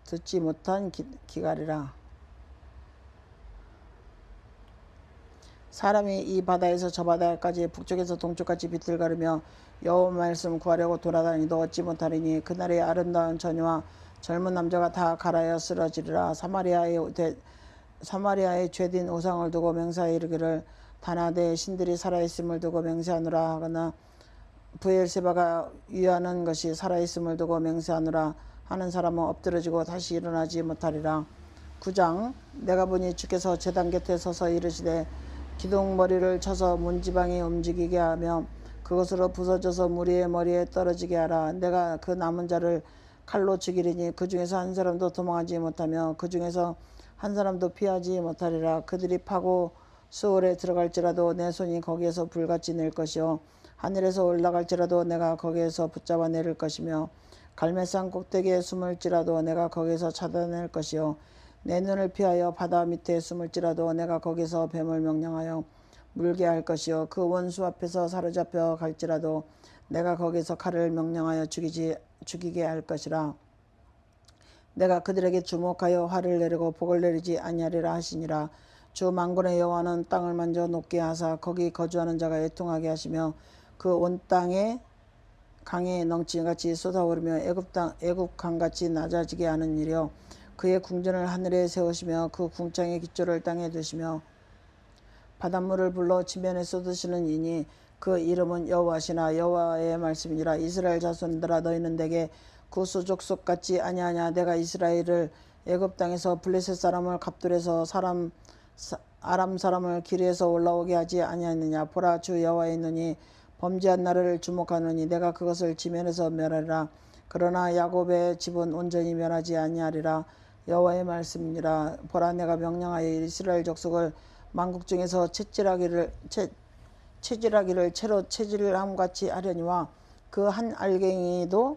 듣지 못한 기갈이라. 사람이 이 바다에서 저 바다까지 북쪽에서 동쪽까지 비틀거리며 여호와 말씀 구하려고 돌아다니도 얻지 못하리니 그날의 아름다운 처녀와 젊은 남자가 다 갈아여 쓰러지리라. 사마리아의 죄된 우상을 두고 맹세하여 이르기를 다나데 신들이 살아있음을 두고 맹세하노라 하거나 브엘세바가 위하는 것이 살아있음을 두고 맹세하노라 하는 사람은 엎드러지고 다시 일어나지 못하리라. 9장. 내가 보니 주께서 제단 곁에 서서 이르시되 기둥머리를 쳐서 문지방이 움직이게 하며 그것으로 부서져서 무리의 머리에 떨어지게 하라. 내가 그 남은 자를 칼로 죽이리니 그 중에서 한 사람도 도망하지 못하며 그 중에서 한 사람도 피하지 못하리라. 그들이 파고 수월에 들어갈지라도 내 손이 거기에서 불같이 낼 것이요 하늘에서 올라갈지라도 내가 거기에서 붙잡아 내릴 것이며 갈매산 꼭대기에 숨을지라도 내가 거기에서 찾아낼 것이요 내 눈을 피하여 바다 밑에 숨을지라도 내가 거기서 뱀을 명령하여 물게 할 것이요 그 원수 앞에서 사로잡혀 갈지라도 내가 거기서 칼을 명령하여 죽이게 할 것이라. 내가 그들에게 주목하여 화를 내리고 복을 내리지 아니하리라 하시니라. 주 만군의 여호와는 땅을 만져 높게 하사 거기 거주하는 자가 애통하게 하시며 그 온 땅에 강에 넘치같이 쏟아오르며 애굽 강같이 낮아지게 하는 일이요 그의 궁전을 하늘에 세우시며 그 궁창의 기초를 땅에 두시며 바닷물을 불러 지면에 쏟으시는 이니 그 이름은 여호와시나 여호와의 말씀이니라. 이스라엘 자손들아 너희는 내게 구수족속 같지 아니하냐. 내가 이스라엘을 애굽 땅에서 블레셋 사람을 갑돌에서 아람 사람을 기르에서 올라오게 하지 아니하느냐. 보라 주 여호와의 눈이 범죄한 나를 주목하노니 내가 그것을 지면에서 멸하리라. 그러나 야곱의 집은 온전히 멸하지 아니하리라. 여호와의 말씀이니라. 보라 내가 명령하여 이스라엘 족속을 만국 중에서 채질하기를 채로 채질함같이 하려니와 그 한 알갱이도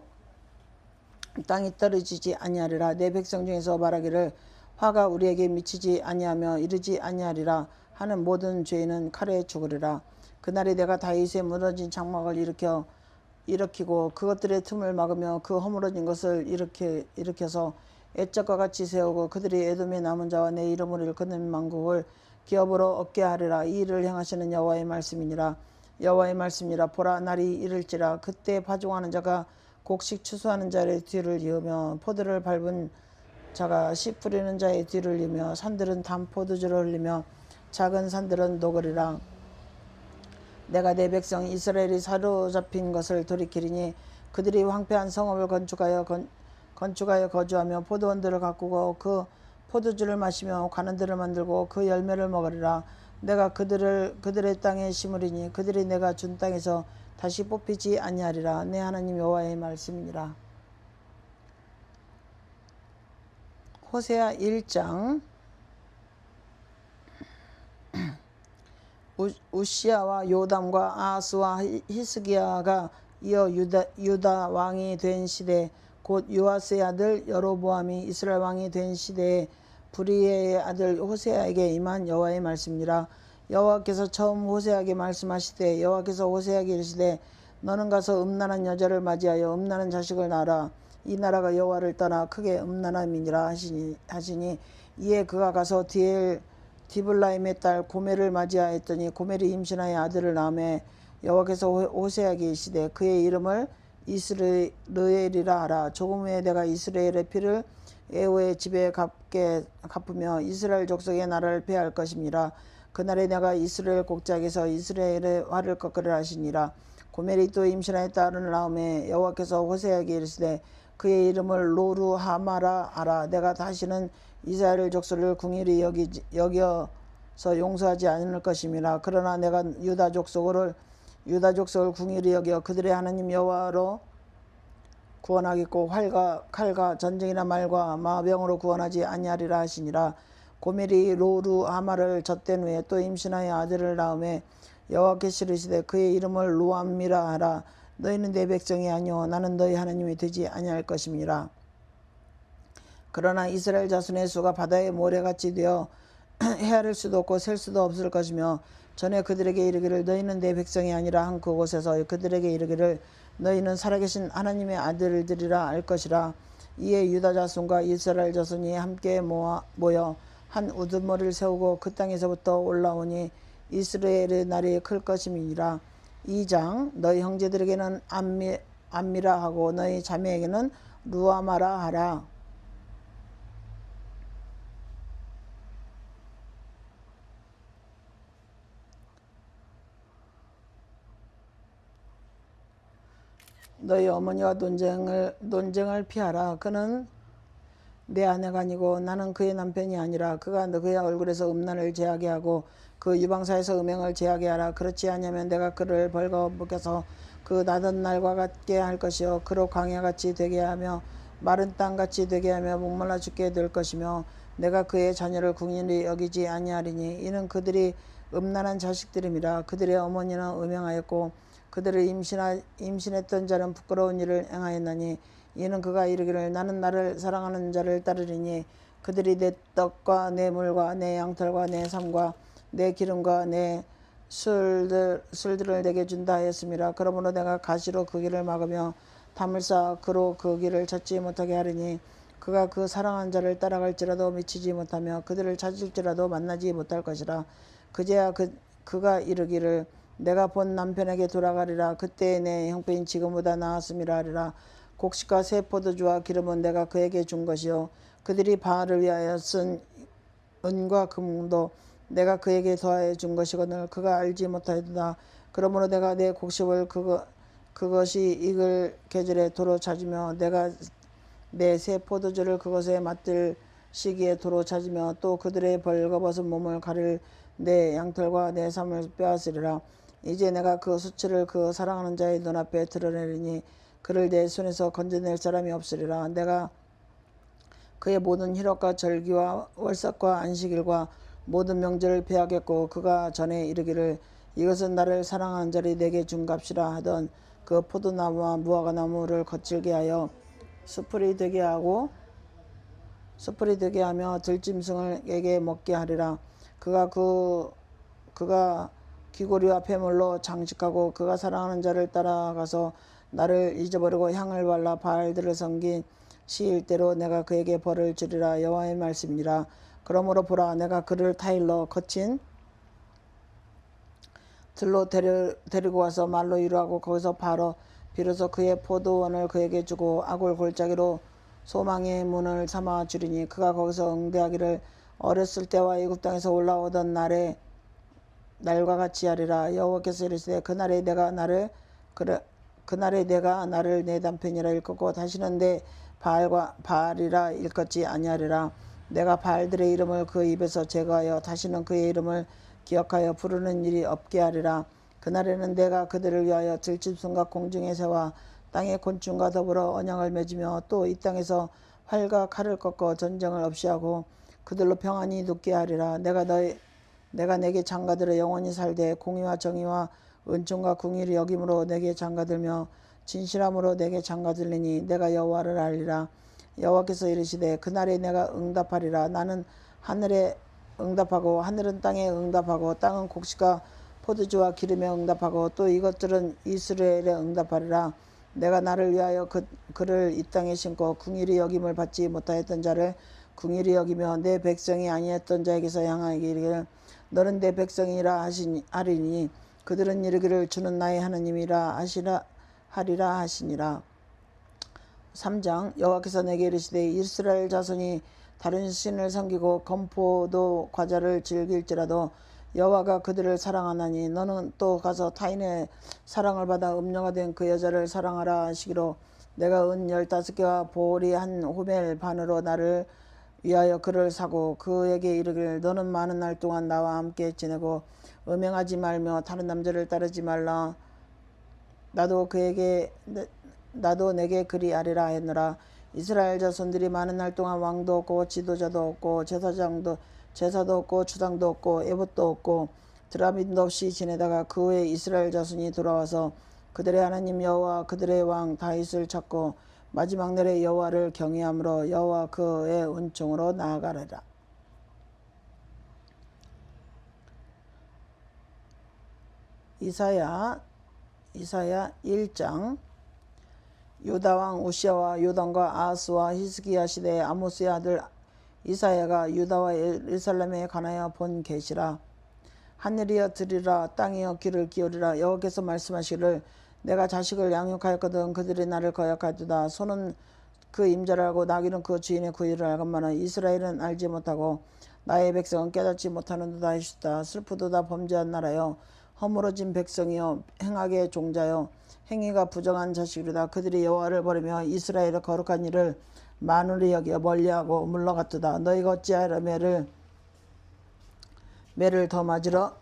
땅이 떨어지지 아니하리라. 내 백성 중에서 말하기를 화가 우리에게 미치지 아니하며 이르지 아니하리라 하는 모든 죄인은 칼에 죽으리라. 그날에 내가 다윗의 무너진 장막을 일으키고 그것들의 틈을 막으며 그 허물어진 것을 일으켜서 애적과 같이 세우고 그들이 에돔의 남은 자와 내 이름을 일컫는 만국을 기업으로 얻게 하리라. 이 일을 행하시는 여호와의 말씀이니라. 여호와의 말씀이니라. 보라 날이 이를지라. 그때 파종하는 자가 곡식 추수하는 자의 뒤를 이으며 포도를 밟은 자가 씨 뿌리는 자의 뒤를 이으며 산들은 단포도주를 흘리며 작은 산들은 녹으리라. 내가 내 백성 이스라엘이 사로잡힌 것을 돌이키리니 그들이 황폐한 성읍을 건축하여 거주하며 포도원들을 가꾸고 그 포도주를 마시며 관원들을 만들고 그 열매를 먹으리라. 내가 그들의 땅에 심으리니 그들이 내가 준 땅에서 다시 뽑히지 아니하리라. 내 하나님 여호와의 말씀이니라. 호세아 1장. 우시야와 요담과 아하스와 히스기야가 이어 유다 왕이 된 시대 곧 요아스의 아들 여로보암이 이스라엘 왕이 된 시대에 브리에의 아들 호세아에게 임한 여호와의 말씀이니라. 여호와께서 처음 호세아에게 말씀하시되 여호와께서 호세아에게 이르시되 너는 가서 음란한 여자를 맞이하여 음란한 자식을 낳으라. 이 나라가 여호와를 떠나 크게 음란함이니라 하시니 이에 그가 가서 디블라임의 딸 고멜을 맞이하였더니 고멜이 임신하여 아들을 낳으매 여호와께서 호세아에게 이르시되 그의 이름을 이스르엘이라 하라. 조금 후에 내가 이스라엘의 피를 에호의 집에 갚으며 이스라엘 족속의 나라를 폐할 것임이라. 그날에 내가 이스라엘 곡장에서 이스라엘의 화를 꺾으리라 하시니라. 고멜이 또 임신하여 딸을 낳으매 여호와께서 호세아에게 이르시되 그의 이름을 로루하마라 하라. 내가 다시는 이스라엘 족속을 궁일이 여겨서 용서하지 않을 것임이라. 그러나 내가 유다 족속을 궁일이 여겨 그들의 하나님 여호와로 구원하겠고 활과 칼과 전쟁이나 말과 마병으로 구원하지 아니하리라 하시니라. 고멜이 로루하마를 젖된 후에 또 임신하여 아들을 낳으매 여호와께서 이르시되 그의 이름을 로암미라 하라. 너희는 내 백성이 아니요 나는 너희 하나님이 되지 아니할 것임이라. 그러나 이스라엘 자손의 수가 바다의 모래같이 되어 헤아릴 수도 없고 셀 수도 없을 것이며 전에 그들에게 이르기를 너희는 내 백성이 아니라 한 그곳에서 그들에게 이르기를 너희는 살아계신 하나님의 아들들이라 알 것이라. 이에 유다 자손과 이스라엘 자손이 함께 모여 한 우두머리를 세우고 그 땅에서부터 올라오니 이스라엘의 날이 클 것임이니라. 2장 너희 형제들에게는 암미라 하고 너희 자매에게는 루아마라 하라. 너희 어머니와 논쟁을 피하라. 그는 내 아내가 아니고 나는 그의 남편이 아니라 그가 그의 얼굴에서 음란을 제하게 하고 그 유방사에서 음행을 제하게 하라. 그렇지 아니하면 내가 그를 벌거벗겨서 그 나던 날과 같게 할 것이요 그로 광야같이 되게 하며 마른 땅같이 되게 하며 목말라 죽게 될 것이며 내가 그의 자녀를 궁일이 여기지 아니하리니 이는 그들이 음란한 자식들임이라. 그들의 어머니는 음행하였고 그들을 임신했던 자는 부끄러운 일을 행하였나니 이는 그가 이르기를 나는 나를 사랑하는 자를 따르리니 그들이 내 떡과 내 물과 내 양털과 내 삶과 내 기름과 내 술들을 내게 준다 하였음이라. 그러므로 내가 가시로 그 길을 막으며 담을 쌓아 그로 그 길을 찾지 못하게 하리니 그가 그 사랑한 자를 따라갈지라도 미치지 못하며 그들을 찾을지라도 만나지 못할 것이라. 그제야 그가 이르기를 내가 본 남편에게 돌아가리라. 그때 내 형편이 지금보다 나았음이라 하리라. 곡식과 새 포도주와 기름은 내가 그에게 준 것이요 그들이 바알을 위하여 쓴 은과 금도 내가 그에게 더하여 준 것이거늘 그가 알지 못하였다. 그러므로 내가 내 곡식을 그것이 익을 계절에 도로 찾으며 내가 내 새 포도주를 그것에 맡을 시기에 도로 찾으며 또 그들의 벌거벗은 몸을 가릴 내 양털과 내 삶을 빼앗으리라. 이제 내가 그 수치를 그 사랑하는 자의 눈앞에 드러내리니 그를 내 손에서 건져낼 사람이 없으리라. 내가 그의 모든 희락과 절기와 월삭과 안식일과 모든 명절을 폐하겠고 그가 전에 이르기를 이것은 나를 사랑하는 자를 내게 준 값이라 하던 그 포도나무와 무화과나무를 거칠게 하여 수풀이 되게 하며 들짐승에게 먹게 하리라. 그가 귀고리와 폐물로 장식하고 그가 사랑하는 자를 따라가서 나를 잊어버리고 향을 발라 바알들을 섬긴 시일대로 내가 그에게 벌을 주리라. 여호와의 말씀이니라. 그러므로 보라 내가 그를 타일러 거친 들로 데리고 와서 말로 위로하고 거기서 비로소 그의 포도원을 그에게 주고 아굴 골짜기로 소망의 문을 삼아 주리니 그가 거기서 응대하기를 어렸을 때와 애굽 땅에서 올라오던 날과 같이 하리라. 여호와께서 이르시되 그날에 내가 나를 내 남편이라 일컫고 다시는 내 바알이라 일컫지 아니하리라. 내가 바알들의 이름을 그 입에서 제거하여 다시는 그의 이름을 기억하여 부르는 일이 없게 하리라. 그날에는 내가 그들을 위하여 들짐승과 공중의 새와 땅의 곤충과 더불어 언약을 맺으며 또 이 땅에서 활과 칼을 꺾어 전쟁을 없이 하고 그들로 평안히 눕게 하리라. 내가 내게 장가들어 영원히 살되 공의와 정의와 은총과 궁일이 여김으로 내게 장가들며 진실함으로 내게 장가들리니 내가 여호와를 알리라. 여호와께서 이르시되 그날에 내가 응답하리라. 나는 하늘에 응답하고 하늘은 땅에 응답하고 땅은 곡식과 포도주와 기름에 응답하고 또 이것들은 이스라엘에 응답하리라. 내가 나를 위하여 그를 이 땅에 심고 궁일이 여김을 받지 못하였던 자를 궁일이 여기며 내 백성이 아니었던 자에게서 향하게 이르기를 너는 내 백성이라 하리니 그들은 이르기를 주는 나의 하나님이라 하리라 하시니라. 3장 여호와께서 내게 이르시되 이스라엘 자손이 다른 신을 섬기고 건포도 과자를 즐길지라도 여호와가 그들을 사랑하나니 너는 또 가서 타인의 사랑을 받아 음녀가 된 그 여자를 사랑하라 하시기로 내가 은 15개와 보리 한 호멜 반으로 나를 위하여 그를 사고 그에게 이르기를 너는 많은 날 동안 나와 함께 지내고 음행하지 말며 다른 남자를 따르지 말라. 나도 내게 그리하리라 했노라. 이스라엘 자손들이 많은 날 동안 왕도 없고 지도자도 없고 제사도 없고 주당도 없고 에봇도 없고 드라밋도 없이 지내다가 그 후에 이스라엘 자손이 돌아와서 그들의 하나님 여호와 그들의 왕 다윗을 찾고 마지막 날에 여호와를 경외함으로 여호와 그의 은총으로 나아가리라. 이사야 1장 유다왕 우시아와 요담과 아하스와 히스기야 시대의 아모스의 아들 이사야가 유다와 예루살렘에 관하여 본 계시라. 하늘이여 들으라 땅이여 귀를 기울이라. 여호와께서 말씀하시기를 내가 자식을 양육하였거든 그들이 나를 거역하도다. 소는 그 임자를 알고 나귀는 그 주인의 구유를 알건만은 이스라엘은 알지 못하고 나의 백성은 깨닫지 못하는도다 하시다. 슬프도다 범죄한 나라여 허물어진 백성이여 행악의 종자여 행위가 부정한 자식이로다. 그들이 여호와를 버리며 이스라엘의 거룩한 일을 만울히 여겨 멀리하고 물러갔도다. 너희가 어찌하여 매를 더 맞으러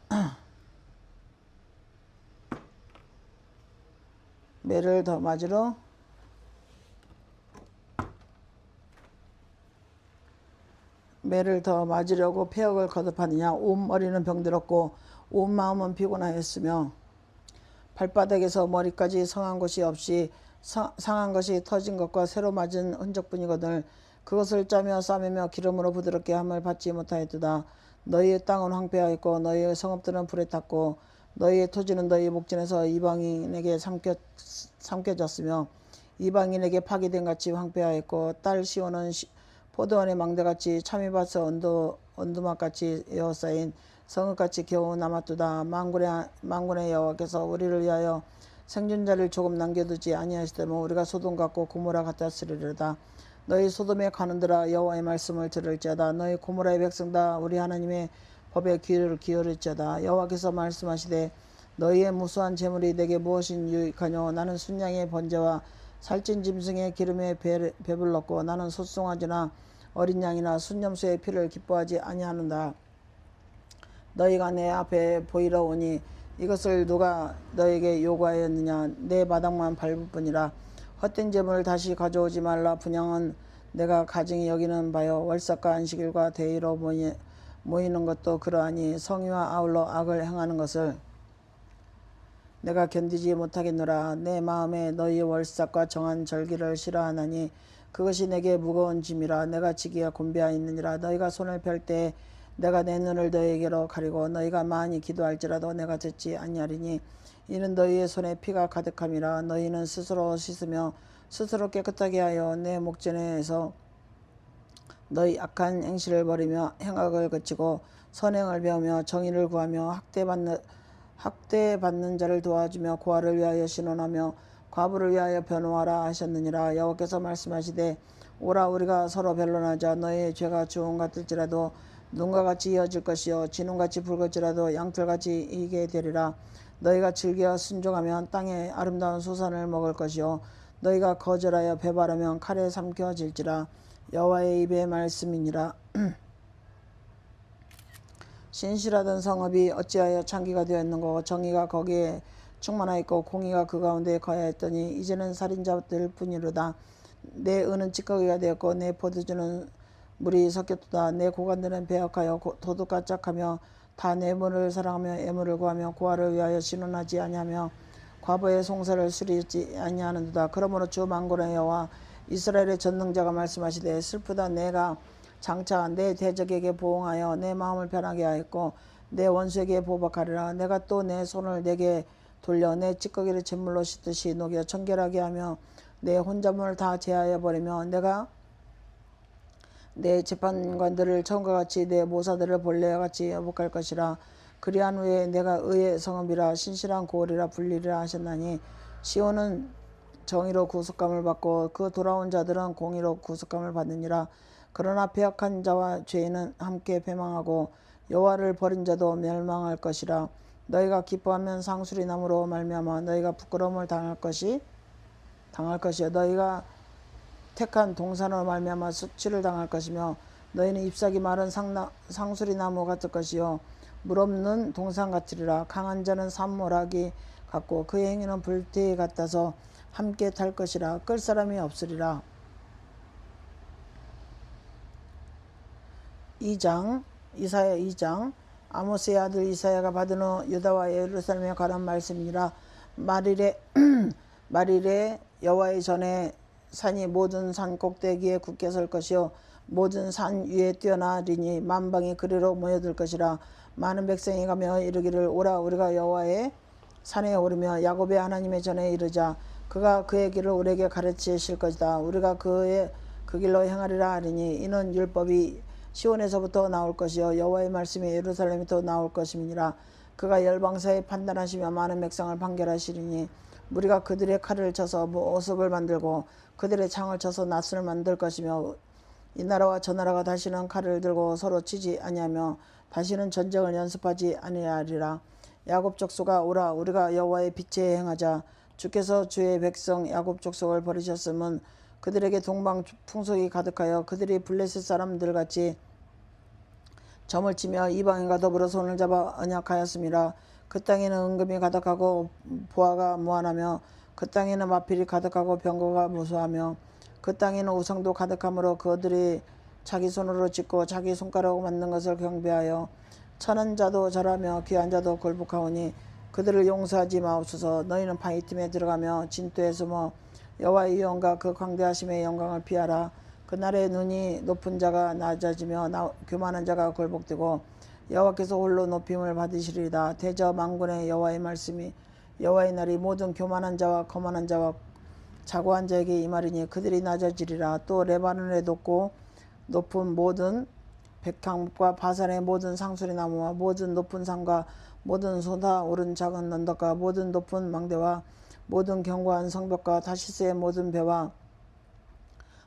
맞으려고 폐역을 거듭하느냐. 온 머리는 병들었고 온 마음은 피곤하였으며 발바닥에서 머리까지 상한 것이 터진 것과 새로 맞은 흔적뿐이거늘 그것을 짜며 싸매며 기름으로 부드럽게 함을 받지 못하였도다. 너희의 땅은 황폐하였고 너희의 성읍들은 불에 탔고 너희의 토지는 너희 목전에서 이방인에게 삼켜졌으며 이방인에게 파기된 같이 황폐하였고 딸 시온은 포도원의 망대같이 참이밭의 언두막같이 에워싸인 성읍같이 겨우 남았도다. 만군의 여호와께서 우리를 위하여 생존자를 조금 남겨두지 아니하시다면 우리가 소돔 같고 고모라 같았으리로다. 너희 소돔에 가는들아 여호와의 말씀을 들을지어다. 너희 고모라의 백성다 우리 하나님의 법에 귀를 기울일지어다. 여호와께서 말씀하시되 너희의 무수한 재물이 내게 무엇이 유익하뇨. 나는 순양의 번제와 살찐 짐승의 기름에 배불렀고 나는 소송아지나 어린 양이나 순념수의 피를 기뻐하지 아니하는다. 너희가 내 앞에 보이러 오니 이것을 누가 너에게 요구하였느냐. 내 마당만 밟을 뿐이라. 헛된 재물을 다시 가져오지 말라. 분향은 내가 가증히 여기는 바요. 월삭과 안식일과 대의로 모이는 것도 그러하니 성의와 아울러 악을 행하는 것을 내가 견디지 못하겠노라. 내 마음에 너희의 월삭과 정한 절기를 싫어하나니 그것이 내게 무거운 짐이라. 내가 지기가 곤배하였느니라. 너희가 손을 펼 때 내가 내 눈을 너희에게로 가리고 너희가 많이 기도할지라도 내가 듣지 아니하리니 이는 너희의 손에 피가 가득함이라. 너희는 스스로 씻으며 스스로 깨끗하게 하여 내 목전에서 너희 악한 행실을 버리며 행악을 그치고 선행을 배우며 정의를 구하며 학대받는 자를 도와주며 고아를 위하여 신원하며 과부를 위하여 변호하라 하셨느니라. 여호와께서 말씀하시되 오라 우리가 서로 변론하자. 너희의 죄가 주홍 같을지라도 눈과 같이 이어질 것이요 진홍같이 붉을지라도 양털같이 이게 되리라. 너희가 즐겨 순종하면 땅의 아름다운 소산을 먹을 것이요 너희가 거절하여 배바르면 칼에 삼켜질지라. 여호와의 입의 말씀이니라. 신실하던 성읍이 어찌하여 창기가 되었는고 정의가 거기에 충만하였고 공의가 그 가운데 거하였더니 이제는 살인자들 뿐이로다. 내 은은 찌꺼기가 되었고 내 포도주는 물이 섞였도다. 내 고관들은 배역하여 도둑과 짝하며 다 뇌물을 사랑하며 애물을 구하며 고아를 위하여 신원하지 아니하며 과부의 송사를 수리하지 아니하는도다. 그러므로 주 만군의 여호와 이스라엘의 전능자가 말씀하시되 슬프다. 내가 장차 내 대적에게 보응하여 내 마음을 편하게 하였고 내 원수에게 보복하리라. 내가 또 내 손을 내게 돌려 내 찌꺼기를 잿물로 씻듯이 녹여 청결하게 하며 내 혼자문을 다 제하여 버리며 내가 내 재판관들을 처음과 같이 내 모사들을 본래와 같이 여복할 것이라. 그리한 후에 내가 의의 성읍이라 신실한 고을이라 불리리라 하셨나니 시온은 정의로 구속감을 받고 그 돌아온 자들은 공의로 구속감을 받느니라. 그러나 패역한 자와 죄인은 함께 패망하고 여호와를 버린 자도 멸망할 것이라. 너희가 기뻐하면 상수리 나무로 말미암아 너희가 부끄러움을 당할 것이요 너희가 택한 동산으로 말미암아 수치를 당할 것이며 너희는 잎사귀 마른 상수리 나무 같을 것이요 물 없는 동산 같으리라. 강한 자는 산모라기 같고 그의 행위는 불태에 같아서 함께 탈 것이라. 끌 사람이 없으리라. 2장 이사야 2장 아모스의 아들 이사야가 받은 후 유다와 예루살렘에 관한 말씀이라. 말일에 여호와의 전에 산이 모든 산 꼭대기에 굳게 설 것이요 모든 산 위에 뛰어나리니 만방이 그리로 모여들 것이라. 많은 백성이 가며 이르기를 오라 우리가 여호와의 산에 오르며 야곱의 하나님의 전에 이르자. 그가 그의 길을 우리에게 가르치실 것이다. 우리가 그 길로 행하리라 하리니 이는 율법이 시온에서부터 나올 것이요 여호와의 말씀이 예루살렘에서 나올 것임이니라. 그가 열방 사이에 판단하시며 많은 백성을 판결하시리니 우리가 그들의 칼을 쳐서 모습을 만들고 그들의 창을 쳐서 낫을 만들 것이며 이 나라와 저 나라가 다시는 칼을 들고 서로 치지 아니하며 다시는 전쟁을 연습하지 아니하리라. 야곱 족속아 오라 우리가 여호와의 빛에 행하자. 주께서 주의 백성 야곱 족속을 버리셨음은 그들에게 동방 풍속이 가득하여 그들이 블레셋 사람들같이 점을 치며 이방인과 더불어 손을 잡아 언약하였음이라. 그 땅에는 은금이 가득하고 보화가 무한하며 그 땅에는 마필이 가득하고 병거가 무수하며 그 땅에는 우상도 가득하므로 그들이 자기 손으로 짓고 자기 손가락으로 만든 것을 경배하여 천한 자도 절하며 귀한 자도 굴복하오니 그들을 용서하지 마옵소서. 너희는 바위 틈에 들어가며 진토에 숨어 여호와의 유언과 그 광대하심의 영광을 피하라. 그날에 눈이 높은 자가 낮아지며 교만한 자가 굴복되고 여호와께서 홀로 높임을 받으시리이다. 대저 만군의 여호와의 말씀이 여호와의 날이 모든 교만한 자와 거만한 자와 자고한 자에게 임하리니 그들이 낮아지리라. 또 레바논의 높은 모든 백향목과 바산의 모든 상수리 나무와 모든 높은 산과 모든 솟아오른 작은 언덕과 모든 높은 망대와 모든 견고한 성벽과 다시스의 모든 배와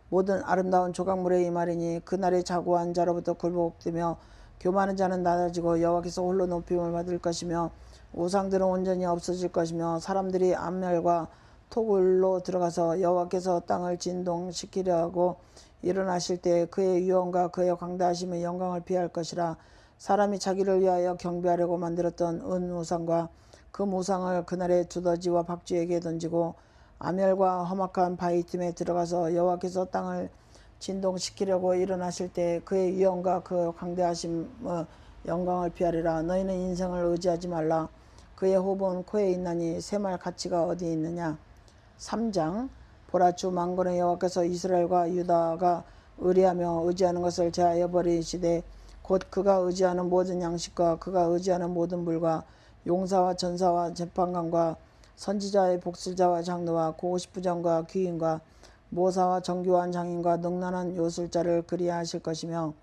모든 아름다운 조각물에 임하리니 그날에 자고한 자로부터 굴복되며 교만한 자는 낮아지고 여호와께서 홀로 높임을 받을 것이며 우상들은 온전히 없어질 것이며 사람들이 암멸과 토굴로 들어가서 여호와께서 땅을 진동시키려 하고 일어나실 때 그의 유언과 그의 광대하심의 영광을 피할 것이라. 사람이 자기를 위하여 경배하려고 만들었던 은 우상과 그 우상을 그날에 두더지와 박쥐에게 던지고 아멸과 험악한 바위 틈에 들어가서 여호와께서 땅을 진동시키려고 일어나실 때 그의 위엄과 그 광대하심의 영광을 피하리라. 너희는 인생을 의지하지 말라. 그의 호흡은 코에 있나니 새말 가치가 어디에 있느냐. 3장 보라 주 만군의 여호와께서 이스라엘과 유다가 의리하며 의지하는 것을 제하여 버리시되 곧 그가 의지하는 모든 양식과 그가 의지하는 모든 물과 용사와 전사와 재판관과 선지자의 복술자와 장로와 고십부장과 귀인과 모사와 정교한 장인과 능란한 요술자를 그리하실 것이며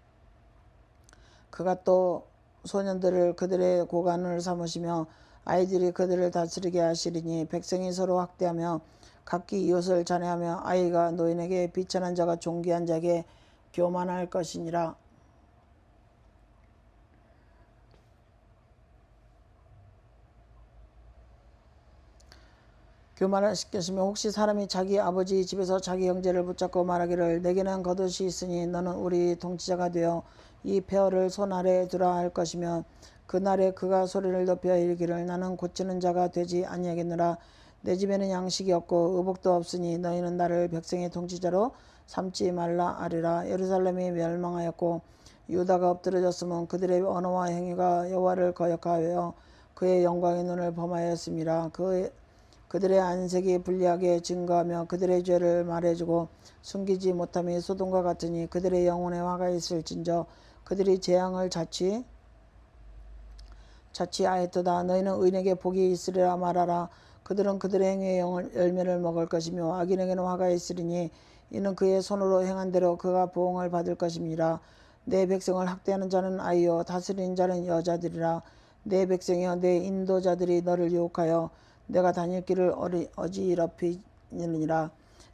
그가 또 소년들을 그들의 고관을 삼으시며 아이들이 그들을 다스리게 하시리니 백성이 서로 학대하며 각기 이웃을 잔해하며 아이가 노인에게 비천한 자가 존귀한 자에게 교만할 것이니라. 교만을 시켰으며 혹시 사람이 자기 아버지 집에서 자기 형제를 붙잡고 말하기를 내게는 겉옷이 있으니 너는 우리 통치자가 되어 이 폐허를 손 아래에 두라 할 것이며 그날에 그가 소리를 높여 이르기를 나는 고치는 자가 되지 아니하겠노라. 내 집에는 양식이 없고 의복도 없으니 너희는 나를 백성의 통치자로 삼지 말라 하리라. 예루살렘이 멸망하였고 유다가 엎드러졌으면 그들의 언어와 행위가 여호와를 거역하여 그의 영광의 눈을 범하였음이라. 그들의 안색이 불리하게 증거하며 그들의 죄를 말해주고 숨기지 못함이 소돔과 같으니 그들의 영혼에 화가 있을진저 그들이 재앙을 자칫 자취하였도다. 너희는 의인에게 복이 있으리라 말하라. 그들은 그들의 행위의 열매를 먹을 것이며 악인에게는 화가 있으리니 이는 그의 손으로 행한 대로 그가 보응을 받을 것임이라. 내 백성을 학대하는 자는 아이요 다스리는 자는 여자들이라. 내 백성이여 내 인도자들이 너를 유혹하여 내가 다닐 길을 어지럽히느니라.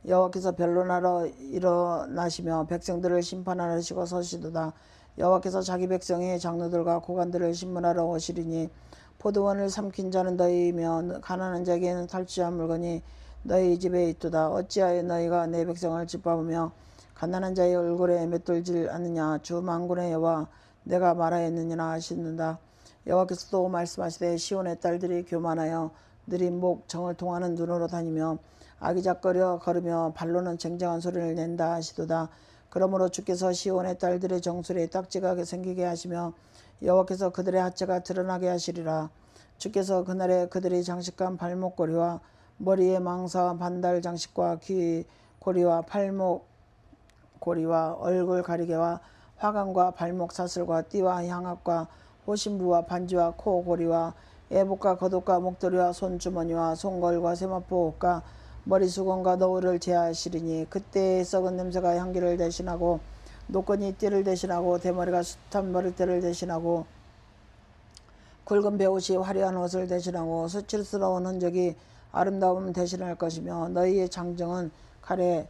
여호와께서 변론하러 일어나시며 백성들을 심판하러 서시도다. 여호와께서 자기 백성의 장로들과 고관들을 심문하러 오시리니 포도원을 삼킨 자는 너희이며 가난한 자에게는 탈취한 물건이 너희 집에 있도다. 어찌하여 너희가 내 백성을 짓밟으며 가난한 자의 얼굴에 맷돌질 않느냐. 주 만군의 여호와 내가 말하였느니라 하시는다. 여호와께서 또 말씀하시되 시온의 딸들이 교만하여 느린 목 정을 통하는 눈으로 다니며 아기작거려 걸으며 발로는 쟁쟁한 소리를 낸다 하시도다. 그러므로 주께서 시온의 딸들의 정수리에 딱지가 생기게 하시며 여호와께서 그들의 하체가 드러나게 하시리라. 주께서 그날에 그들이 장식한 발목고리와 머리에 망사와 반달 장식과 귀 고리와 팔목 고리와 얼굴 가리개와 화관과 발목 사슬과 띠와 향압과 호신부와 반지와 코 고리와 애복과 겉옷과 목도리와 손주머니와 손걸과 세마포 옷과 머리수건과 너울을 제하시리니 그때의 썩은 냄새가 향기를 대신하고 노끈이 띠를 대신하고 대머리가 숱한 머리띠를 대신하고 굵은 베옷이 화려한 옷을 대신하고 수치스러운 흔적이 아름다움 대신할 것이며 너희의 장정은 칼에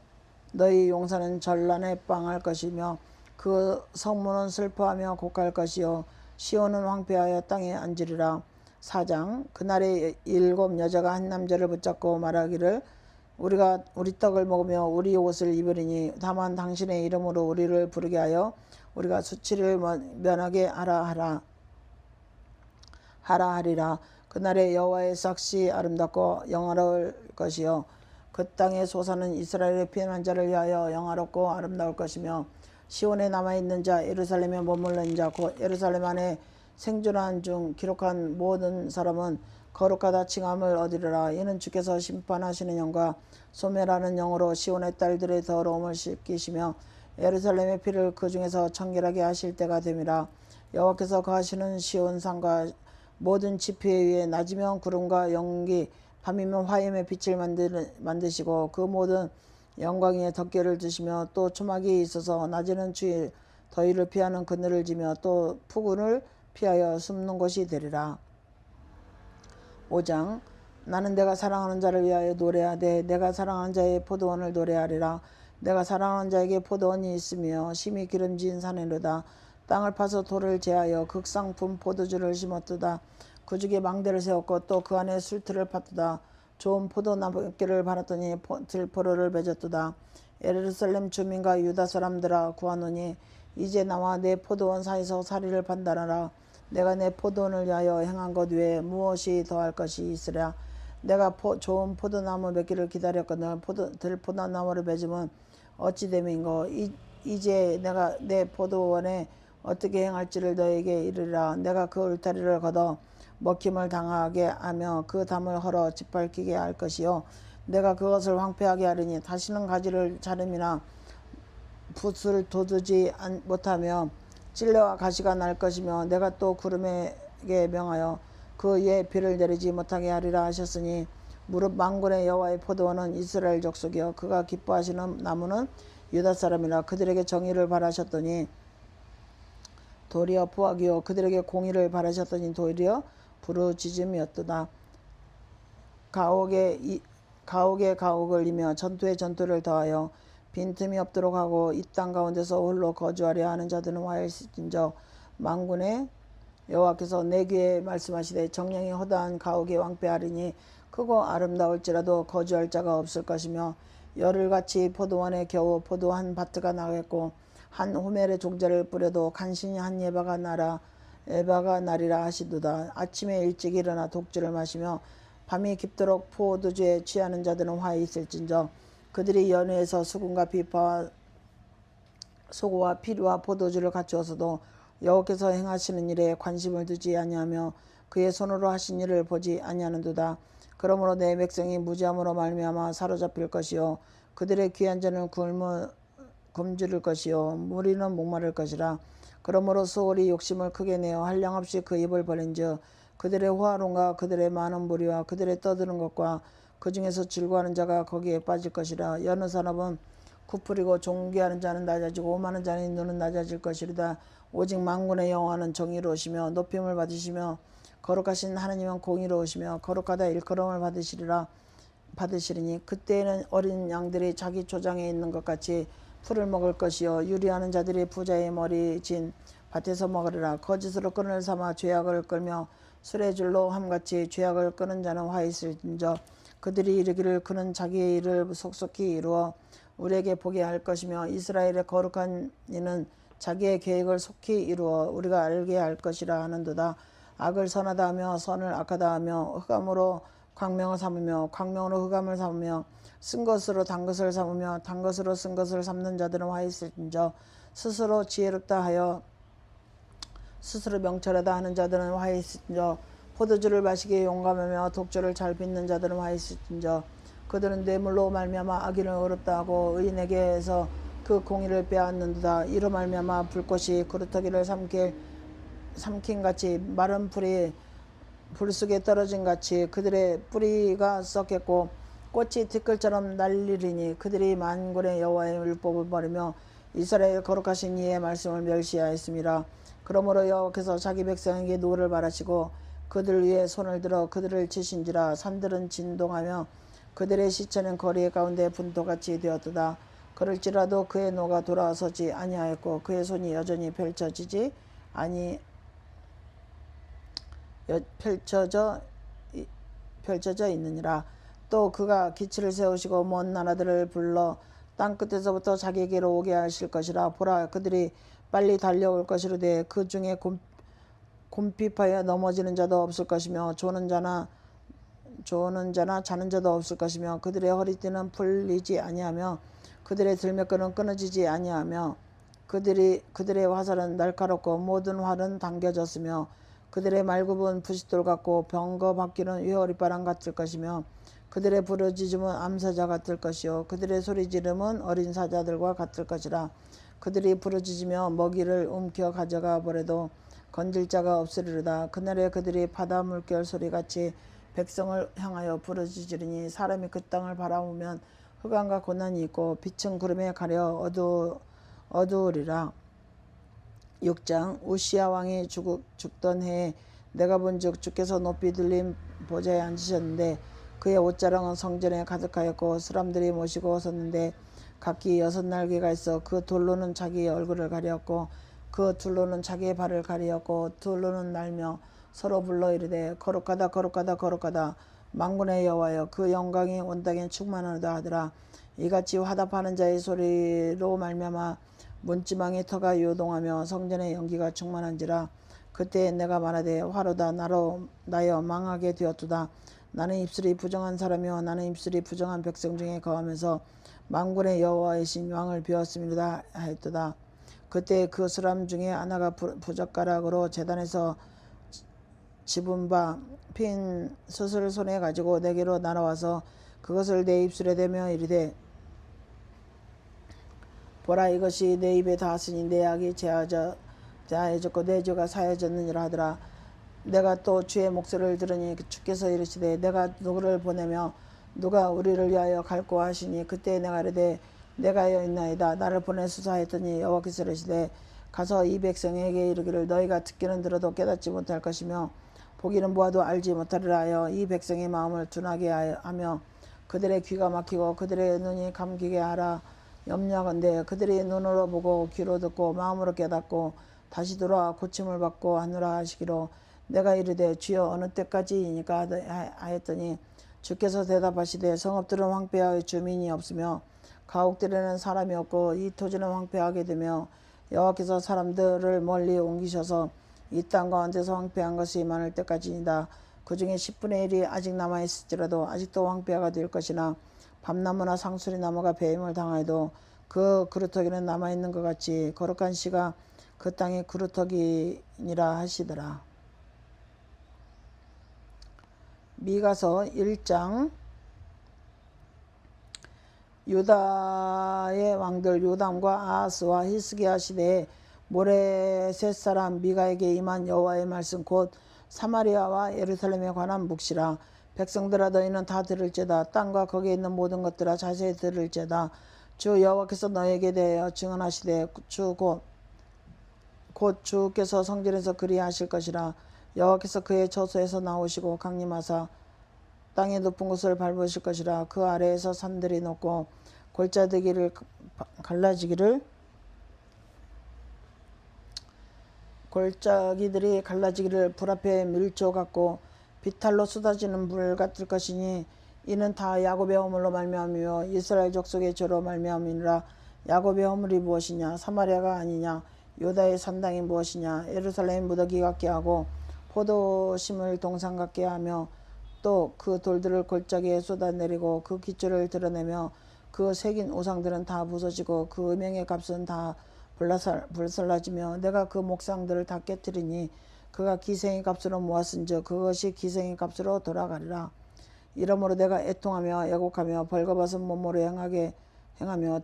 너희 용사는 전란에 빵할 것이며 그 성문은 슬퍼하며 곡할 것이요 시온은 황폐하여 땅에 앉으리라. 4장. 그날에 7 여자가 한 남자를 붙잡고 말하기를 우리가 우리 떡을 먹으며 우리 옷을 입으리니 다만 당신의 이름으로 우리를 부르게 하여 우리가 수치를 면하게 하리라. 그날에 여호와의 삭시 아름답고 영화로울 것이요 그 땅의 소사는 이스라엘의 피난한 자를 위하여 영화롭고 아름다울 것이며 시온에 남아있는 자 예루살렘에 머물는 자 곧 예루살렘 안에 생존한 중 기록한 모든 사람은 거룩하다 칭함을 얻으리라. 이는 주께서 심판하시는 영과 소멸하는 영으로 시온의 딸들의 더러움을 씻기시며 예루살렘의 피를 그 중에서 청결하게 하실 때가 됨이라. 여호와께서 거하시는 시온 산과 모든 지표 위에 낮이면 구름과 연기 밤이면 화염의 빛을 만드시고 그 모든 영광 위에 덮개를 두시며 또 초막이 있어서 낮에는 주의 더위를 피하는 그늘을 지며 또 폭운을 피하여 숨는 곳이 되리라. 5장. 나는 내가 사랑하는 자를 위하여 노래하되 내가 사랑하는 자의 포도원을 노래하리라. 내가 사랑하는 자에게 포도원이 있으며 심히 기름진 산이로다. 땅을 파서 돌을 제하여 극상품 포도주를 심었도다. 그 중에 망대를 세웠고 또 그 안에 술틀을 팠도다. 좋은 포도나무끼를 바랐더니 들포로를 맺었도다. 예루살렘 주민과 유다 사람들아 구하노니 이제 나와 내 포도원 사이에서 사리를 판단하라. 내가 내 포도원을 위하여 행한 것 외에 무엇이 더할 것이 있으랴. 내가 좋은 포도나무 맺기를 기다렸거늘 들포도나무를 맺으면 어찌 됨인고. 이제 내가 내 포도원에 어떻게 행할지를 너에게 이르리라. 내가 그 울타리를 걷어 먹힘을 당하게 하며 그 담을 헐어 짓밟히게 할 것이요 내가 그것을 황폐하게 하리니 다시는 가지를 자름이나 붓을 돋우지 못하며 찔레와 가시가 날 것이며 내가 또 구름에게 명하여 그 위에 비를 내리지 못하게 하리라 하셨으니 무릇 만군의 여호와의 포도원은 이스라엘 족속이요 그가 기뻐하시는 나무는 유다 사람이라. 그들에게 정의를 바라셨더니 도리어 부하기요 그들에게 공의를 바라셨더니 도리어 부르짖음이었도다. 가옥에 가옥을 이며 전투에 전투를 더하여 빈틈이 없도록 하고 이 땅 가운데서 홀로 거주하려 하는 자들은 화일진저 만군의 여호와께서 내 귀에 말씀하시되 정령이 허다한 가옥에 왕패하리니 크고 아름다울지라도 거주할 자가 없을 것이며 열흘같이 포도원에 겨우 포도 한 바트가 나겠고 한 호멜의 종자를 뿌려도 간신히 한 에바가 나리라 하시도다. 아침에 일찍 일어나 독주를 마시며 밤이 깊도록 포도주에 취하는 자들은 화에 있을진저 그들이 연회에서 수금과 비파와 소고와 피류와 포도주를 갖추어서도 여호와께서 행하시는 일에 관심을 두지 아니하며 그의 손으로 하신 일을 보지 아니하는도다. 그러므로 내 백성이 무지함으로 말미암아 사로잡힐 것이요 그들의 귀한 자는 굶주릴 것이요 무리는 목마를 것이라. 그러므로 소홀히 욕심을 크게 내어 한량없이 그 입을 벌린즉 그들의 호화론과 그들의 많은 무리와 그들의 떠드는 것과 그 중에서 즐거워하는 자가 거기에 빠질 것이라. 여느 산업은 굽으리고 존귀하는 자는 낮아지고 오만한 자는 눈은 낮아질 것이리다. 오직 만군의 여호와는 정의로우시며 높임을 받으시며 거룩하신 하나님은 공의로우시며 거룩하다 일컬음을 받으시리니 그때에는 어린 양들이 자기 초장에 있는 것 같이 풀을 먹을 것이요 유리하는 자들이 부자의 머리 진 밭에서 먹으리라. 거짓으로 끈을 삼아 죄악을 끌며 술의 줄로 함같이 죄악을 끄는 자는 화 있을진저 그들이 이르기를 그는 자기의 일을 속속히 이루어 우리에게 보게 할 것이며 이스라엘의 거룩한 이는 자기의 계획을 속히 이루어 우리가 알게 할 것이라 하는도다. 악을 선하다 하며 선을 악하다 하며 흑암으로 광명을 삼으며 광명으로 흑암을 삼으며 쓴 것으로 단 것을 삼으며 단 것으로 쓴 것을 삼는 자들은 화 있을진저 스스로 지혜롭다 하여 스스로 명철하다 하는 자들은 화 있을진저 포도주를 마시기에 용감하며 독주를 잘 빚는 자들은 화 있을진저 그들은 뇌물로 말미암아 악인을 어렵다 하고 의인에게서 그 공의를 빼앗는도다. 이로 말미암아 불꽃이 그루터기를 삼킨같이 마른 풀이 불 속에 떨어진 같이 그들의 뿌리가 썩겠고 꽃이 티끌처럼 날리리니 그들이 만군의 여호와의 율법을 버리며 이스라엘 거룩하신 이의 말씀을 멸시하였습니다. 그러므로 여호와께서 자기 백성에게 노를 바라시고 그들 위에 손을 들어 그들을 치신지라. 산들은 진동하며 그들의 시체는 거리 가운데 분토같이 되었도다. 그럴지라도 그의 노가 돌아서지 아니하였고 그의 손이 여전히 펼쳐져 있느니라. 또 그가 기치를 세우시고 먼 나라들을 불러 땅끝에서부터 자기에게로 오게 하실 것이라. 보라 그들이 빨리 달려올 것이로되 그 중에 곰핍하여 넘어지는 자도 없을 것이며 조는 자나 자는 자도 없을 것이며 그들의 허리띠는 풀리지 아니하며 그들의 들매끈은 끊어지지 아니하며 그들의 화살은 날카롭고 모든 활은 당겨졌으며 그들의 말굽은 부싯돌 같고 병거 바퀴는 회오리바람 같을 것이며 그들의 부르짖음은 암사자 같을 것이요 그들의 소리지름은 어린 사자들과 같을 것이라. 그들이 부르짖으며 먹이를 움켜 가져가 버려도 건질 자가 없으리로다. 그날에 그들이 바다 물결 소리같이 백성을 향하여 부르짖으리니 사람이 그 땅을 바라보면 흑암과 고난이 있고 빛은 구름에 가려 어두우리라. 6장 우시야 왕이 죽던 해에 내가 본즉 주께서 높이 들린 보좌에 앉으셨는데 그의 옷자락은 성전에 가득하였고 사람들이 모시고 섰는데 각기 6날개가 있어 그 돌로는 자기의 얼굴을 가리었고 그 둘로는 자기의 발을 가리었고 둘로는 날며 서로 불러 이르되 거룩하다 거룩하다 거룩하다 만군의 여호와여 그 영광이 온 땅에 충만하다 하더라. 이같이 화답하는 자의 소리로 말미암아 문지방의 터가 요동하며 성전의 연기가 충만한지라. 그때 내가 말하되 화로다 나여 망하게 되었도다. 나는 입술이 부정한 사람이요 나는 입술이 부정한 백성 중에 거하면서 만군의 여호와이신 왕을 비웠습니다 하였도다. 그때 그 사람 중에 하나가 부젓가락으로 제단에서 집은 바 핀 숯을 손에 가지고 내게로 날아와서 그것을 내 입술에 대며 이르되 보라 이것이 내 입에 닿았으니 내 악이 제하여졌고 내 죄가 사여졌느니라 하더라. 내가 또 주의 목소리를 들으니 주께서 이르시되 내가 누구를 보내며 누가 우리를 위하여 갈고 하시니 그때 내가 이르되 내가 여있나이다. 나를 보내소서 하였더니 여호와께서 이르시되 가서 이 백성에게 이르기를 너희가 듣기는 들어도 깨닫지 못할 것이며 보기는 보아도 알지 못하리라 하여 이 백성의 마음을 둔하게 하며 그들의 귀가 막히고 그들의 눈이 감기게 하라. 염려하건대 그들이 눈으로 보고 귀로 듣고 마음으로 깨닫고 다시 돌아와 고침을 받고 하노라 하시기로. 내가 이르되 주여 어느 때까지이니까 하였더니 주께서 대답하시되 성읍들은 황폐하여 주민이 없으며 가옥들에는 사람이 없고 이 토지는 황폐하게 되며 여호와께서 사람들을 멀리 옮기셔서 이 땅 가운데서 황폐한 것이 많을 때까지이다. 그 중에 10분의 1이 아직 남아있을지라도 아직도 황폐화가 될 것이나 밤나무나 상수리나무가 배임을 당하여도 그 그루터기는 남아있는 것 같이 거룩한 씨가 그 땅의 그루터기니라 하시더라. 미가서 1장. 유다의 왕들 요담과 아하스와 히스기야 시대에 모레셋 사람 미가에게 임한 여호와의 말씀 곧 사마리아와 예루살렘에 관한 묵시라. 백성들아 너희는 다 들을지어다. 땅과 거기에 있는 모든 것들아 자세히 들을지어다. 주 여호와께서 너희에게 대하여 증언하시되 곧 주께서 성전에서 그리하실 것이라. 여호와께서 그의 처소에서 나오시고 강림하사 땅의 높은 곳을 밟으실 것이라. 그 아래에서 산들이 높고 골짜기들이 갈라지기를 불 앞에 밀조 같고 비탈로 쏟아지는 물 같을 것이니 이는 다 야곱의 허물로 말미암이며 이스라엘 족속의 죄로 말미암이니라. 야곱의 허물이 무엇이냐? 사마리아가 아니냐? 유다의 산당이 무엇이냐? 예루살렘 무더기 같게 하고 포도심을 동산 같게 하며 또 그 돌들을 골짜기에 쏟아내리고 그 기초를 드러내며 그 새긴 우상들은 다 부서지고 그 명의 값은 다 불살라지며 내가 그 목상들을 다 깨뜨리니 그가 기생의 값으로 모았은즉 그것이 기생의 값으로 돌아가리라. 이러므로 내가 애통하며 애곡하며 벌거벗은 몸으로 행하며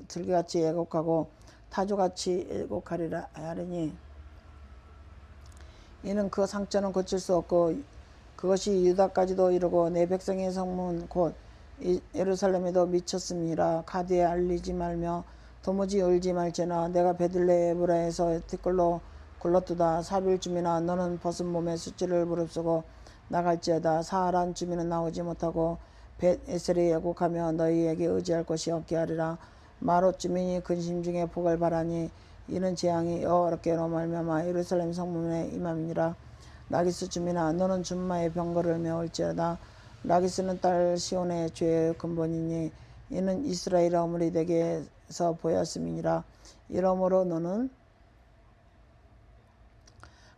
들개같이 애곡하고 타조같이 애곡하리라 하리니 이는 그 상처는 고칠 수 없고 그것이 유다까지도 이르고 내 백성의 성문 곧 예루살렘에도 미쳤음이라. 가드에 알리지 말며 도무지 울지 말지나 내가 베들레헴에서 티끌로 굴렀도다. 사빌 주민아 너는 벗은 몸에 수치를 무릅쓰고 나갈지어다. 사하란 주민은 나오지 못하고 벳에셀이 애곡하며 너희에게 의지할 것이 없게 하리라. 마롯 주민이 근심 중에 복을 바라니 이는 재앙이 여호와께로 말미암아 예루살렘 성문에 임함이니라. 라기스 주민아 너는 준마의 병거를 메울지어다. 라기스는 딸 시온의 죄의 근본이니 이는 이스라엘의 허물이 내게서 보였음이니라. 이러므로 너는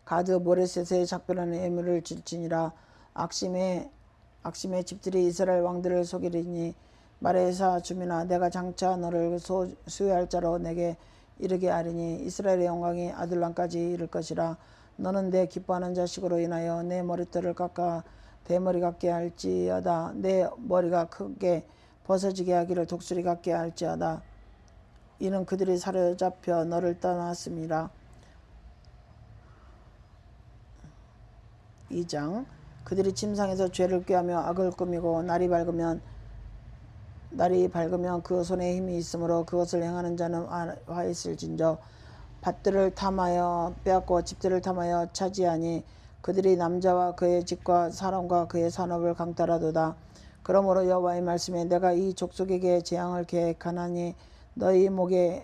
가드 모레셋의 작별하는 애물을 질지니라. 악심의 집들이 이스라엘 왕들을 속이리니 마레사 주민아 내가 장차 너를 수여할 자로 내게 이르게 하리니 이스라엘의 영광이 아둘람까지 이를 것이라. 너는 내 기뻐하는 자식으로 인하여 내 머리털을 깎아 대머리 같게 할지어다. 내 머리가 크게 벗어지게 하기를 독수리 같게 할지어다. 이는 그들이 사로잡혀 너를 떠났음이라. 2장 그들이 침상에서 죄를 꾀하며 악을 꾸미고 날이 밝으면 그 손에 힘이 있으므로 그것을 행하는 자는 화 있을진저 밭들을 탐하여 빼앗고 집들을 탐하여 차지하니 그들이 남자와 그의 집과 사람과 그의 산업을 강탈하도다. 그러므로 여호와의 말씀에 내가 이 족속에게 재앙을 계획하나니 너희 목이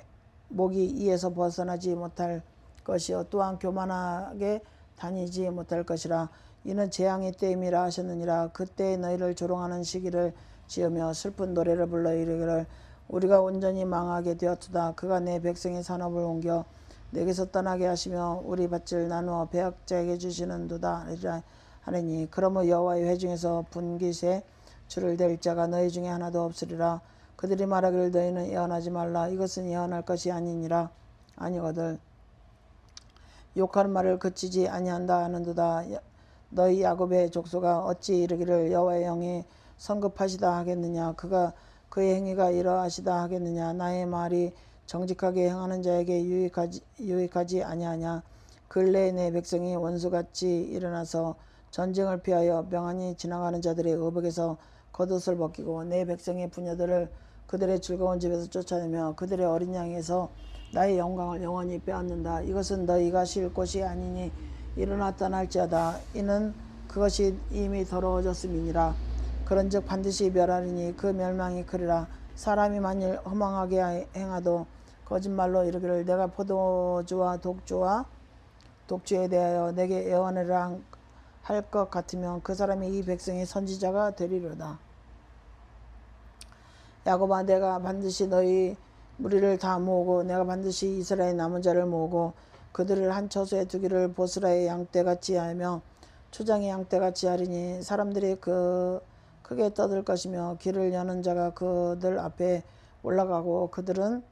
이에서 벗어나지 못할 것이요 또한 교만하게 다니지 못할 것이라. 이는 재앙의 때임이라 하셨느니라. 그때 너희를 조롱하는 시기를 지으며 슬픈 노래를 불러 이르기를 우리가 온전히 망하게 되었도다. 그가 내 백성의 산업을 옮겨 내게서 떠나게 하시며 우리 밭을 나누어 배역자에게 주시는도다 하느니 그러므로 여호와의 회중에서 분깃에 줄을 댈 자가 너희 중에 하나도 없으리라. 그들이 말하기를 너희는 예언하지 말라. 이것은 예언할 것이 아니거들 욕하는 말을 그치지 아니한다 하는도다. 너희 야곱의 족속아 어찌 이르기를 여호와의 영이 성급하시다 하겠느냐. 그의 행위가 이러하시다 하겠느냐. 나의 말이 정직하게 행하는 자에게 유익하지 아니하냐. 근래에 내 백성이 원수같이 일어나서 전쟁을 피하여 명하니 지나가는 자들의 의복에서 겉옷을 벗기고 내 백성의 부녀들을 그들의 즐거운 집에서 쫓아내며 그들의 어린 양에서 나의 영광을 영원히 빼앗는다. 이것은 너희가 쉴 곳이 아니니 일어나 떠날지어다. 이는 그것이 이미 더러워졌음이니라. 그런즉 반드시 멸하리니 그 멸망이 크리라. 사람이 만일 허망하게 행하도 거짓말로 이르기를 내가 포도주와 독주에 대하여 내게 예언을 할 것 같으면 그 사람이 이 백성의 선지자가 되리로다. 야곱아 내가 반드시 너희 무리를 다 모으고 내가 반드시 이스라엘 남은 자를 모으고 그들을 한 처소에 두기를 보스라의 양떼같이 하며 초장의 양떼같이 하리니 사람들이 크게 떠들 것이며 길을 여는 자가 그들 앞에 올라가고 그들은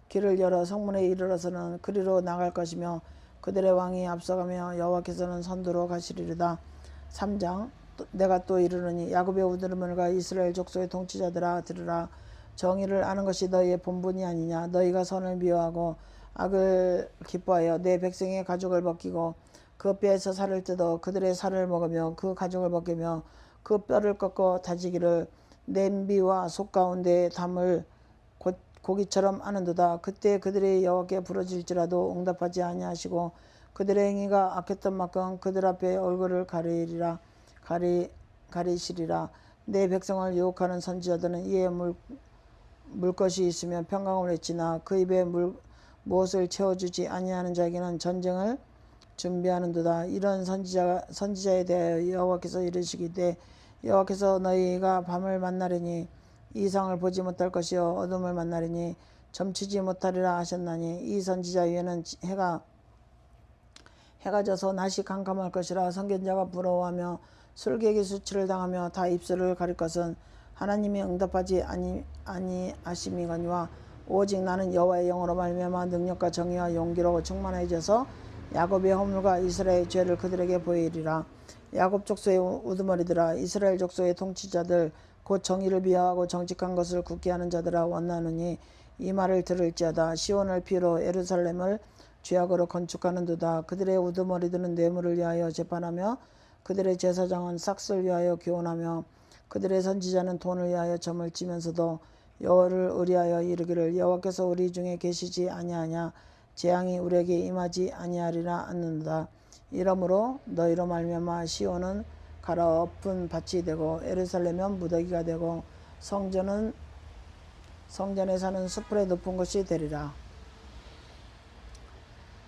길을 열어 성문에 이르러서는 그리로 나갈 것이며 그들의 왕이 앞서가며 여호와께서는 선두로 가시리로다. 3장 내가 또 이르노니 야곱의 우두머리가 이스라엘 족속의 통치자들아 들으라. 정의를 아는 것이 너희의 본분이 아니냐. 너희가 선을 미워하고 악을 기뻐하여 내 백성의 가죽을 벗기고 그 뼈에서 살을 뜯어 그들의 살을 먹으며 그 가죽을 벗기며 그 뼈를 꺾어 다지기를 냄비와 속 가운데 담을 고기처럼 하는도다. 그때 그들의 여호와께 부르짖을지라도 응답하지 아니하시고 그들의 행위가 악했던 만큼 그들 앞에 얼굴을 가리시리라. 내 백성을 유혹하는 선지자들은 이에 물 것이 있으면 평강을 외치나 그 입에 무엇을 채워주지 아니하는 자에게는 전쟁을 준비하는도다. 이런 선지자에 대하여 여호와께서 이르시기되 여호와께서 너희가 밤을 만나려니 이상을 보지 못할 것이요 어둠을 만나려니 점치지 못하리라 하셨나니 이 선지자 위에는 해가 져서 낮이 캄캄할 것이라. 선견자가 부러워하며 술객이 수치를 당하며 다 입술을 가릴 것은 하나님이 응답하지 아니하심이거니와 오직 나는 여호와의 영으로 말미암아 능력과 정의와 용기로 충만해져서 야곱의 허물과 이스라엘의 죄를 그들에게 보이리라. 야곱 족속의 우두머리들아, 이스라엘 족속의 통치자들 곧 정의를 비하하고 정직한 것을 굳게 하는 자들아, 원하노니 이 말을 들을지어다. 시온을 피로 예루살렘을 죄악으로 건축하는도다. 그들의 우두머리들은 뇌물을 위하여 재판하며 그들의 제사장은 삭슬 위하여 교훈하며 그들의 선지자는 돈을 위하여 점을 치면서도 여호와를 의리하여 이르기를 여호와께서 우리 중에 계시지 아니하냐, 재앙이 우리에게 임하지 아니하리라 하는도다. 이러므로 너희로 말미암아 시온은 갈아엎은 밭이 되고 예루살렘은 무더기가 되고 성전에 사는 수풀의 높은 곳이 되리라.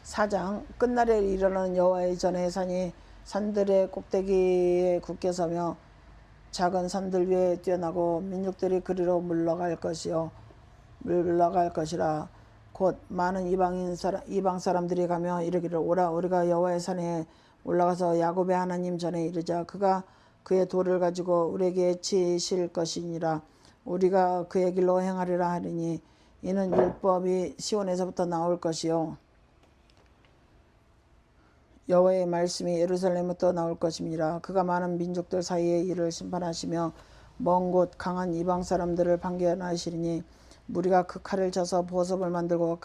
4장. 끝날에 이르러는 여호와의 전에 산이 산들의 꼭대기에 굳게 서며 작은 산들 위에 뛰어나고 민족들이 그리로 물러갈 것이라. 곧 많은 이방 사람들이 가며 이르기를 오라, 우리가 여호와의 산에 올라가서 야곱의 하나님 전에 이르자. 그가 그의 돌을 가지고 우리에게 치실 것이니라. 우리가 그의 길로 행하리라 하리니 이는 율법이 시온에서부터 나올 것이요 여호와의 말씀이 예루살렘부터 나올 것임이라. 그가 많은 민족들 사이에 이를 심판하시며 먼 곳 강한 이방 사람들을 판결하시리니 무리가 그 칼을 쳐서 보섭을 만들고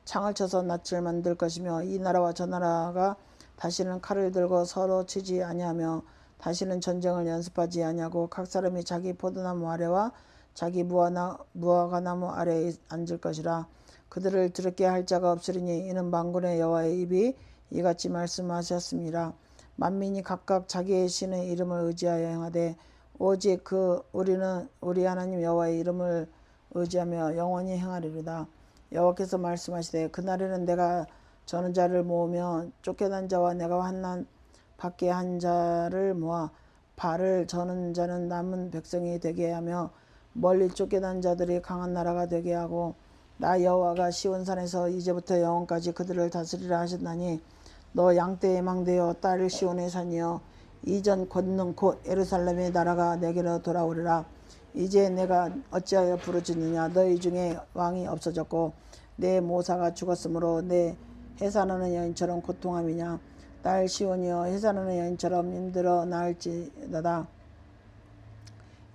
창을 쳐서 낯을 만들 것이며 이 나라와 저 나라가 다시는 칼을 들고 서로 치지 아니하며 다시는 전쟁을 연습하지 아니하고 각 사람이 자기 포도나무 아래와 자기 무화과나무 아래에 앉을 것이라. 그들을 두렵게 할 자가 없으리니 이는 만군의 여호와의 입이 이같이 말씀하셨습니다. 만민이 각각 자기의 신의 이름을 의지하여 행하되 오직 우리는 우리 하나님 여호와의 이름을 의지하며 영원히 행하리로다. 여호와께서 말씀하시되 그날에는 내가 저는 자를 모으며 쫓겨난 자와 내가 환난 밖에 한 자를 모아 발을 저는 자는 남은 백성이 되게 하며 멀리 쫓겨난 자들이 강한 나라가 되게 하고 나 여호와가 시온산에서 이제부터 영원까지 그들을 다스리라 하셨나니 너 양떼의 망대여 딸 시온의 산이여 이전 권능 곧 예루살렘의 나라가 내게로 돌아오리라. 이제 내가 어찌하여 부르짖느냐. 너희 중에 왕이 없어졌고 내 모사가 죽었으므로 내 해산하는 여인처럼 고통함이냐. 딸 시온이여 해산하는 여인처럼 힘들어 나을지어다.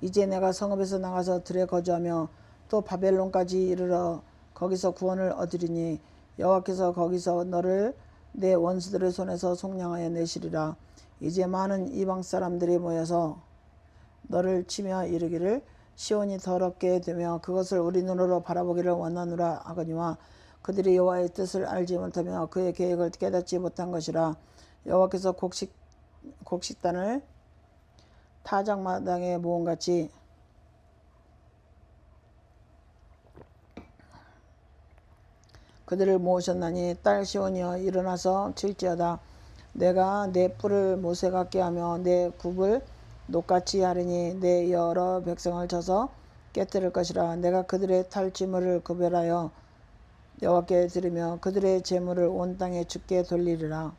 이제 내가 성읍에서 나가서 들에 거주하며 또 바벨론까지 이르러 거기서 구원을 얻으리니 여호와께서 거기서 너를 내 원수들의 손에서 속량하여 내시리라. 이제 많은 이방 사람들이 모여서 너를 치며 이르기를 시온이 더럽게 되며 그것을 우리 눈으로 바라보기를 원하노라 하거니와 그들이 여호와의 뜻을 알지 못하며 그의 계획을 깨닫지 못한 것이라. 여호와께서 곡식단을 타작마당에 모음같이 그들을 모으셨나니 딸 시온이여 일어나서 칠지어다. 내가 내 뿔을 모세 같게 하며 내 굽을 녹같이 하리니 내 여러 백성을 쳐서 깨뜨릴 것이라. 내가 그들의 탈취물을 구별하여 여호와께 드리며 그들의 재물을 온 땅에 주께 돌리리라.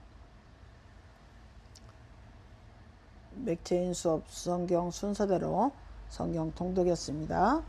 맥체인 수업 성경 순서대로 성경 통독이었습니다.